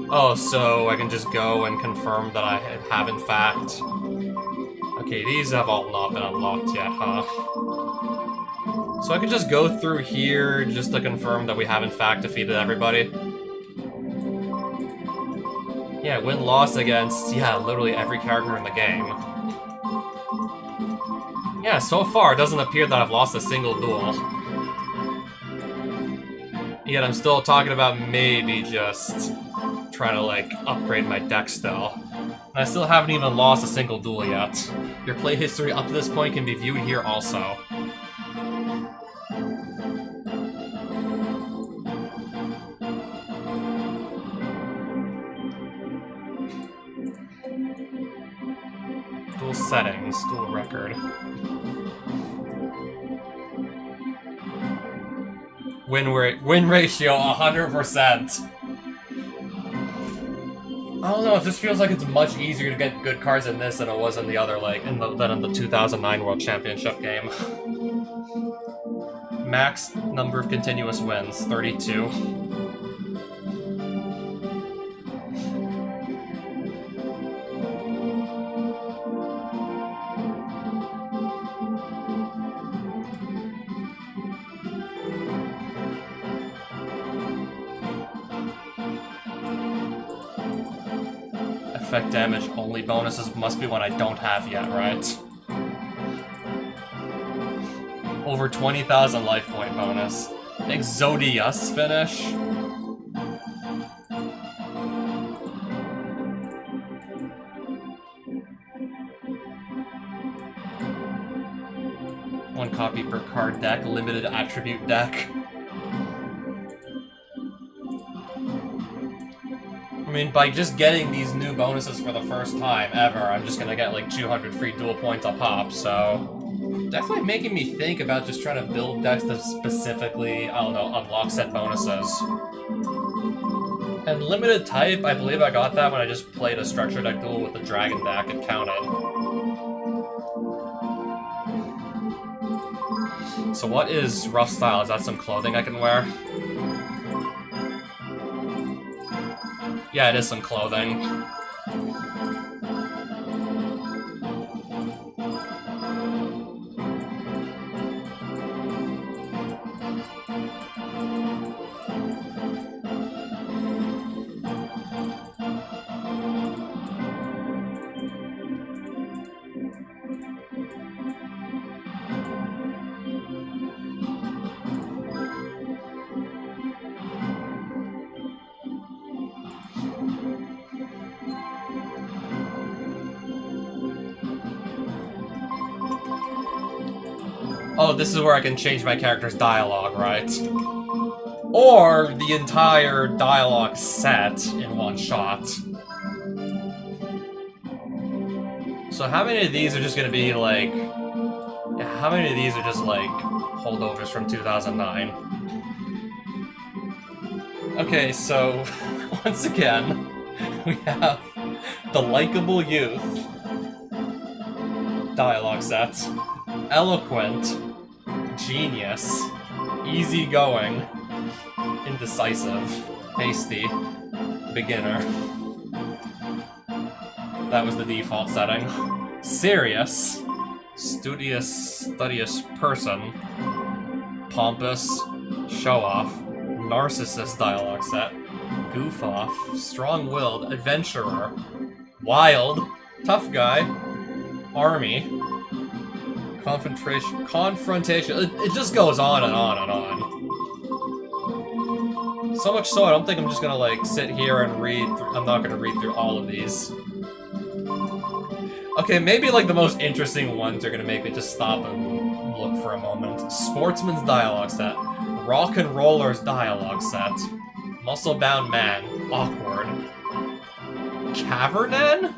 Oh, so I can just go and confirm that I have in fact... Okay, these have all not been unlocked yet, huh? So I can just go through here just to confirm that we have in fact defeated everybody. Yeah, win-loss against, yeah, literally every character in the game. Yeah, so far it doesn't appear that I've lost a single duel. Yet I'm still talking about maybe just trying to, like, upgrade my deck still. And I still haven't even lost a single duel yet. Your play history up to this point can be viewed here also. Duel settings, duel record. Win ratio 100%. I don't know, it just feels like it's much easier to get good cards in this than it was in the other, like, than in the 2009 World Championship game. Max number of continuous wins, 32. Effect damage only bonuses must be one I don't have yet, right? Over 20,000 life point bonus. Exodius finish. One copy per card deck, limited attribute deck. I mean, by just getting these new bonuses for the first time ever, I'm just gonna get like 200 free duel points a pop, so... Definitely making me think about just trying to build decks that specifically, I don't know, unlock set bonuses. And limited type, I believe I got that when I just played a structure deck duel with the dragon deck, it counted. So what is rough style? Is that some clothing I can wear? Yeah, it is some clothing. Oh, this is where I can change my character's dialogue, right? Or the entire dialogue set in one shot. So how many of these are just gonna be like... Yeah, how many of these are just like holdovers from 2009? Okay, so once again, we have the likable youth dialogue set. Eloquent, genius, easygoing, indecisive, hasty, beginner. That was the default setting. Serious, studious person, pompous, show-off, narcissist dialogue set, goof-off, strong-willed, adventurer, wild, tough guy, army, confrontation. It just goes on and on and on. So much so, I don't think I'm just gonna, like, sit here and read through, I'm not gonna read through all of these. Okay, maybe, like, the most interesting ones are gonna make me just stop and look for a moment. Sportsman's dialogue set. Rock and Roller's dialogue set. Muscle-bound man. Awkward. Cavernan?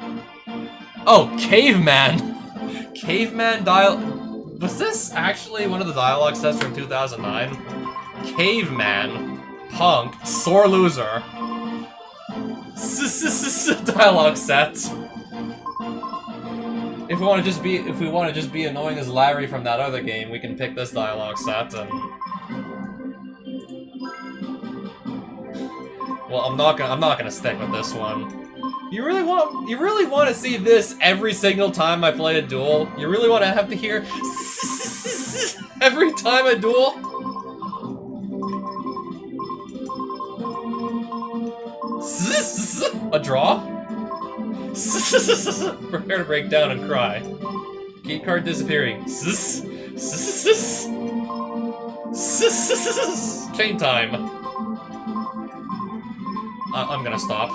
Oh, caveman! Caveman Was this actually one of the dialogue sets from 2009? Caveman, punk, sore loser. Dialogue set. If we want to just be annoying as Larry from that other game, we can pick this dialogue set and. Well, I'm not gonna stick with this one. You really want to see this every single time I play a duel? You really want to have to hear every time I duel? A draw? Prepare to break down and cry. Key card disappearing. Chain time. I'm gonna stop.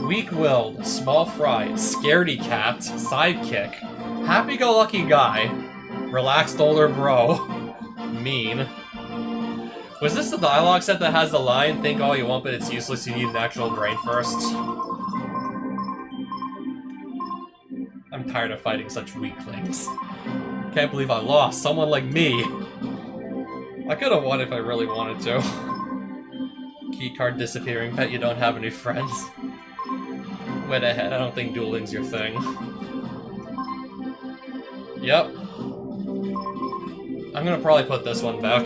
Weak-willed, small fry, scaredy cat, sidekick, happy-go-lucky guy, relaxed older bro, mean. Was this the dialogue set that has the line, think all you want but it's useless, you need an actual brain first? I'm tired of fighting such weaklings. Can't believe I lost, someone like me. I could have won if I really wanted to. Keycard disappearing, bet you don't have any friends. Went ahead, I don't think dueling's your thing. Yep. I'm gonna probably put this one back.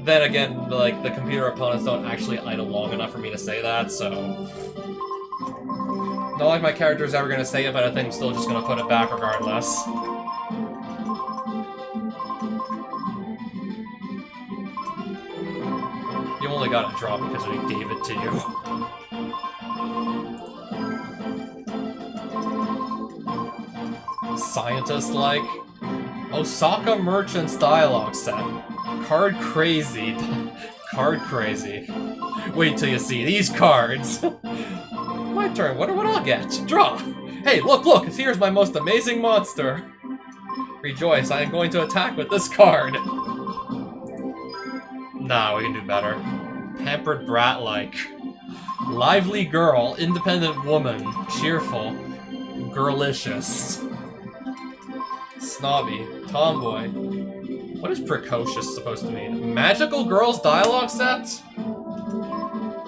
Then again, like, the computer opponents don't actually idle long enough for me to say that, so... Not like my character's ever gonna say it, but I think I'm still just gonna put it back regardless. You only got a draw because we gave it to you. Scientist-like. Osaka Merchant's dialogue set. Card crazy. Card crazy. Wait till you see these cards. My turn. What I'll get? Draw. Hey, look! Here's my most amazing monster. Rejoice, I am going to attack with this card. Nah, we can do better. Pampered brat-like. Lively girl, independent woman, cheerful, girlicious. Snobby, tomboy. What is precocious supposed to mean? Magical girls dialogue set?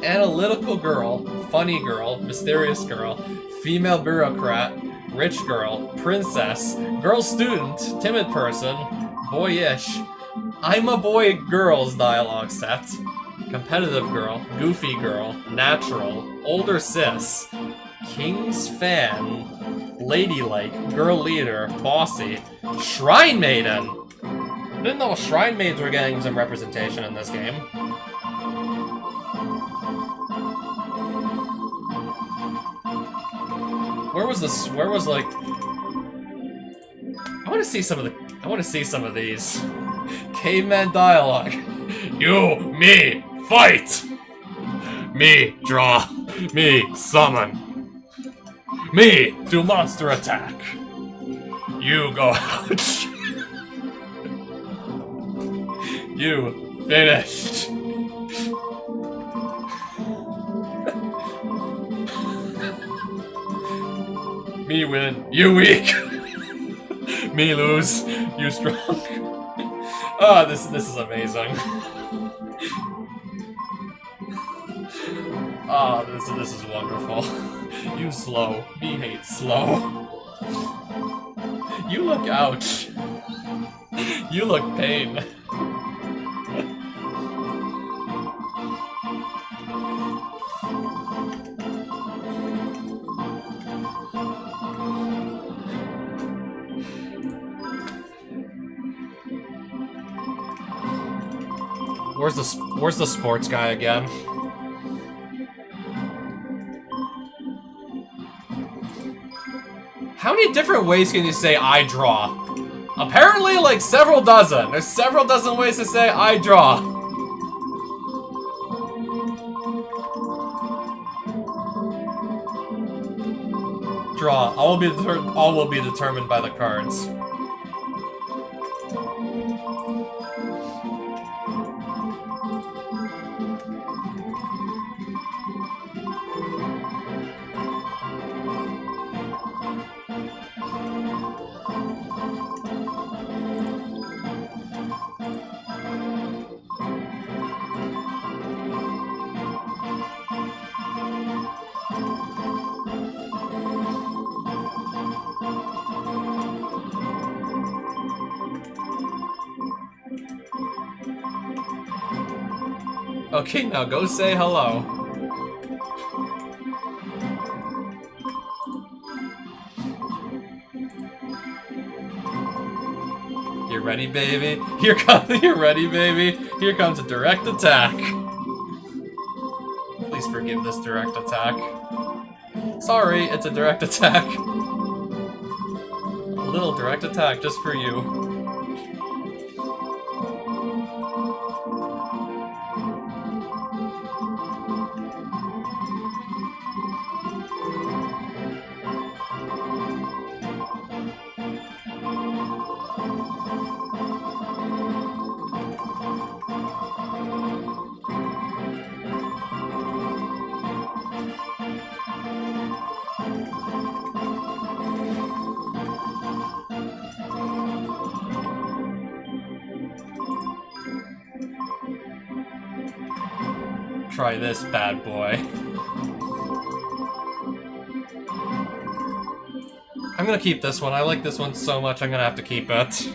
Analytical girl, funny girl, mysterious girl, female bureaucrat, rich girl, princess, girl student, timid person, boyish, I'm a boy girls dialogue set. Competitive girl, goofy girl, natural, older sis, king's fan, ladylike, girl leader, bossy, shrine maiden! I didn't know shrine maids were getting some representation in this game. Where was like... I want to see some of these. Caveman dialogue. You, me, fight! Me, draw. Me, summon. Me, do monster attack. You go out. You finished. Me win. You weak. Me lose. You strong. Oh, this is amazing. Oh, this is wonderful. You slow. Me hate slow. You look ouch. You look pain. Where's the sports guy again? How many different ways can you say I draw? Apparently like several dozen. There's several dozen ways to say I draw. Draw. All will be determined by the cards. Okay, now go say hello. You ready, baby? Here comes. You ready, baby? Here comes a direct attack. Please forgive this direct attack. Sorry, it's a direct attack. A little direct attack just for you. Try this bad boy. I'm gonna keep this one. I like this one so much, I'm gonna have to keep it.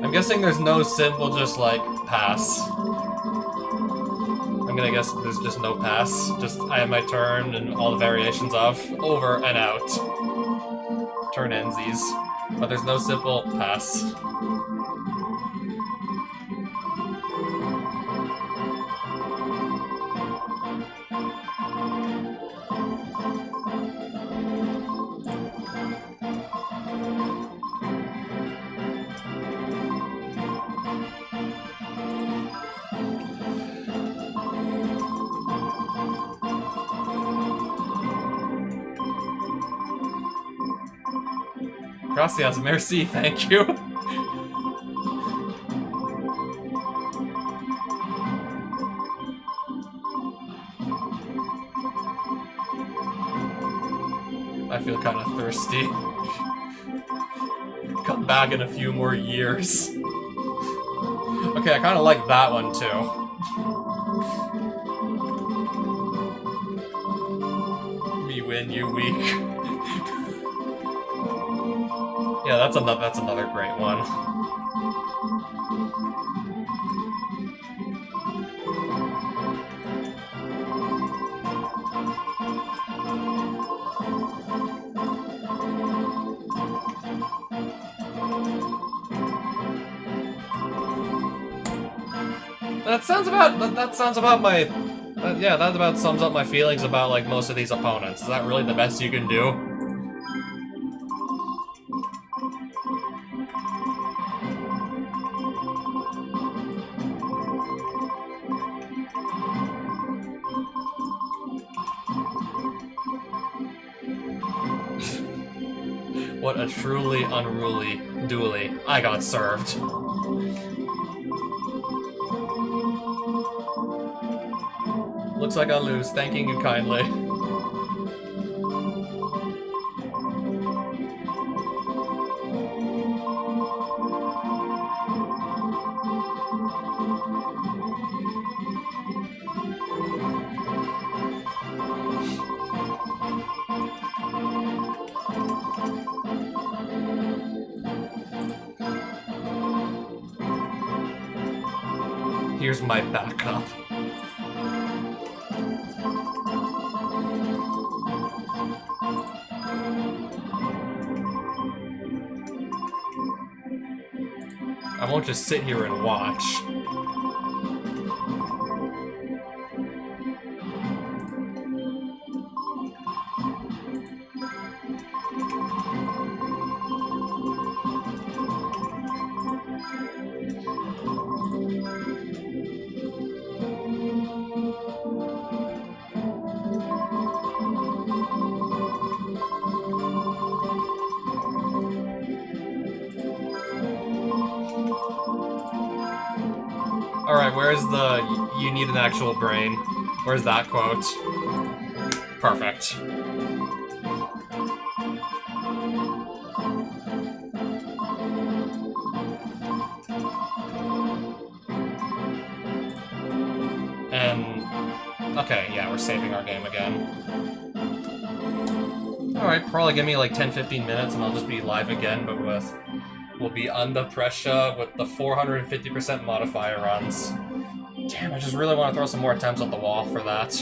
I'm guessing there's no simple just like pass. I'm gonna guess there's just no pass. Just I have my turn and all the variations of over and out. Turn endsies. But there's no simple pass. Gracias, merci, thank you. I feel kind of thirsty. Come back in a few more years. Okay, I kind of like that one too. Me win, you weak. Yeah, that's another great one. That sounds about my yeah, that about sums up my feelings about like most of these opponents. Is that really the best you can do? What a truly unruly dually. I got served. Looks like I lose, thanking you kindly. Here's my backup. I won't just sit here and watch. Alright, where's the "you need an actual brain"? Where's that quote? Perfect. And... okay, yeah, we're saving our game again. Alright, probably give me like 10-15 minutes and I'll just be live again, but we'll be under pressure with the 450% modifier runs. Damn, I just really want to throw some more attempts at the wall for that.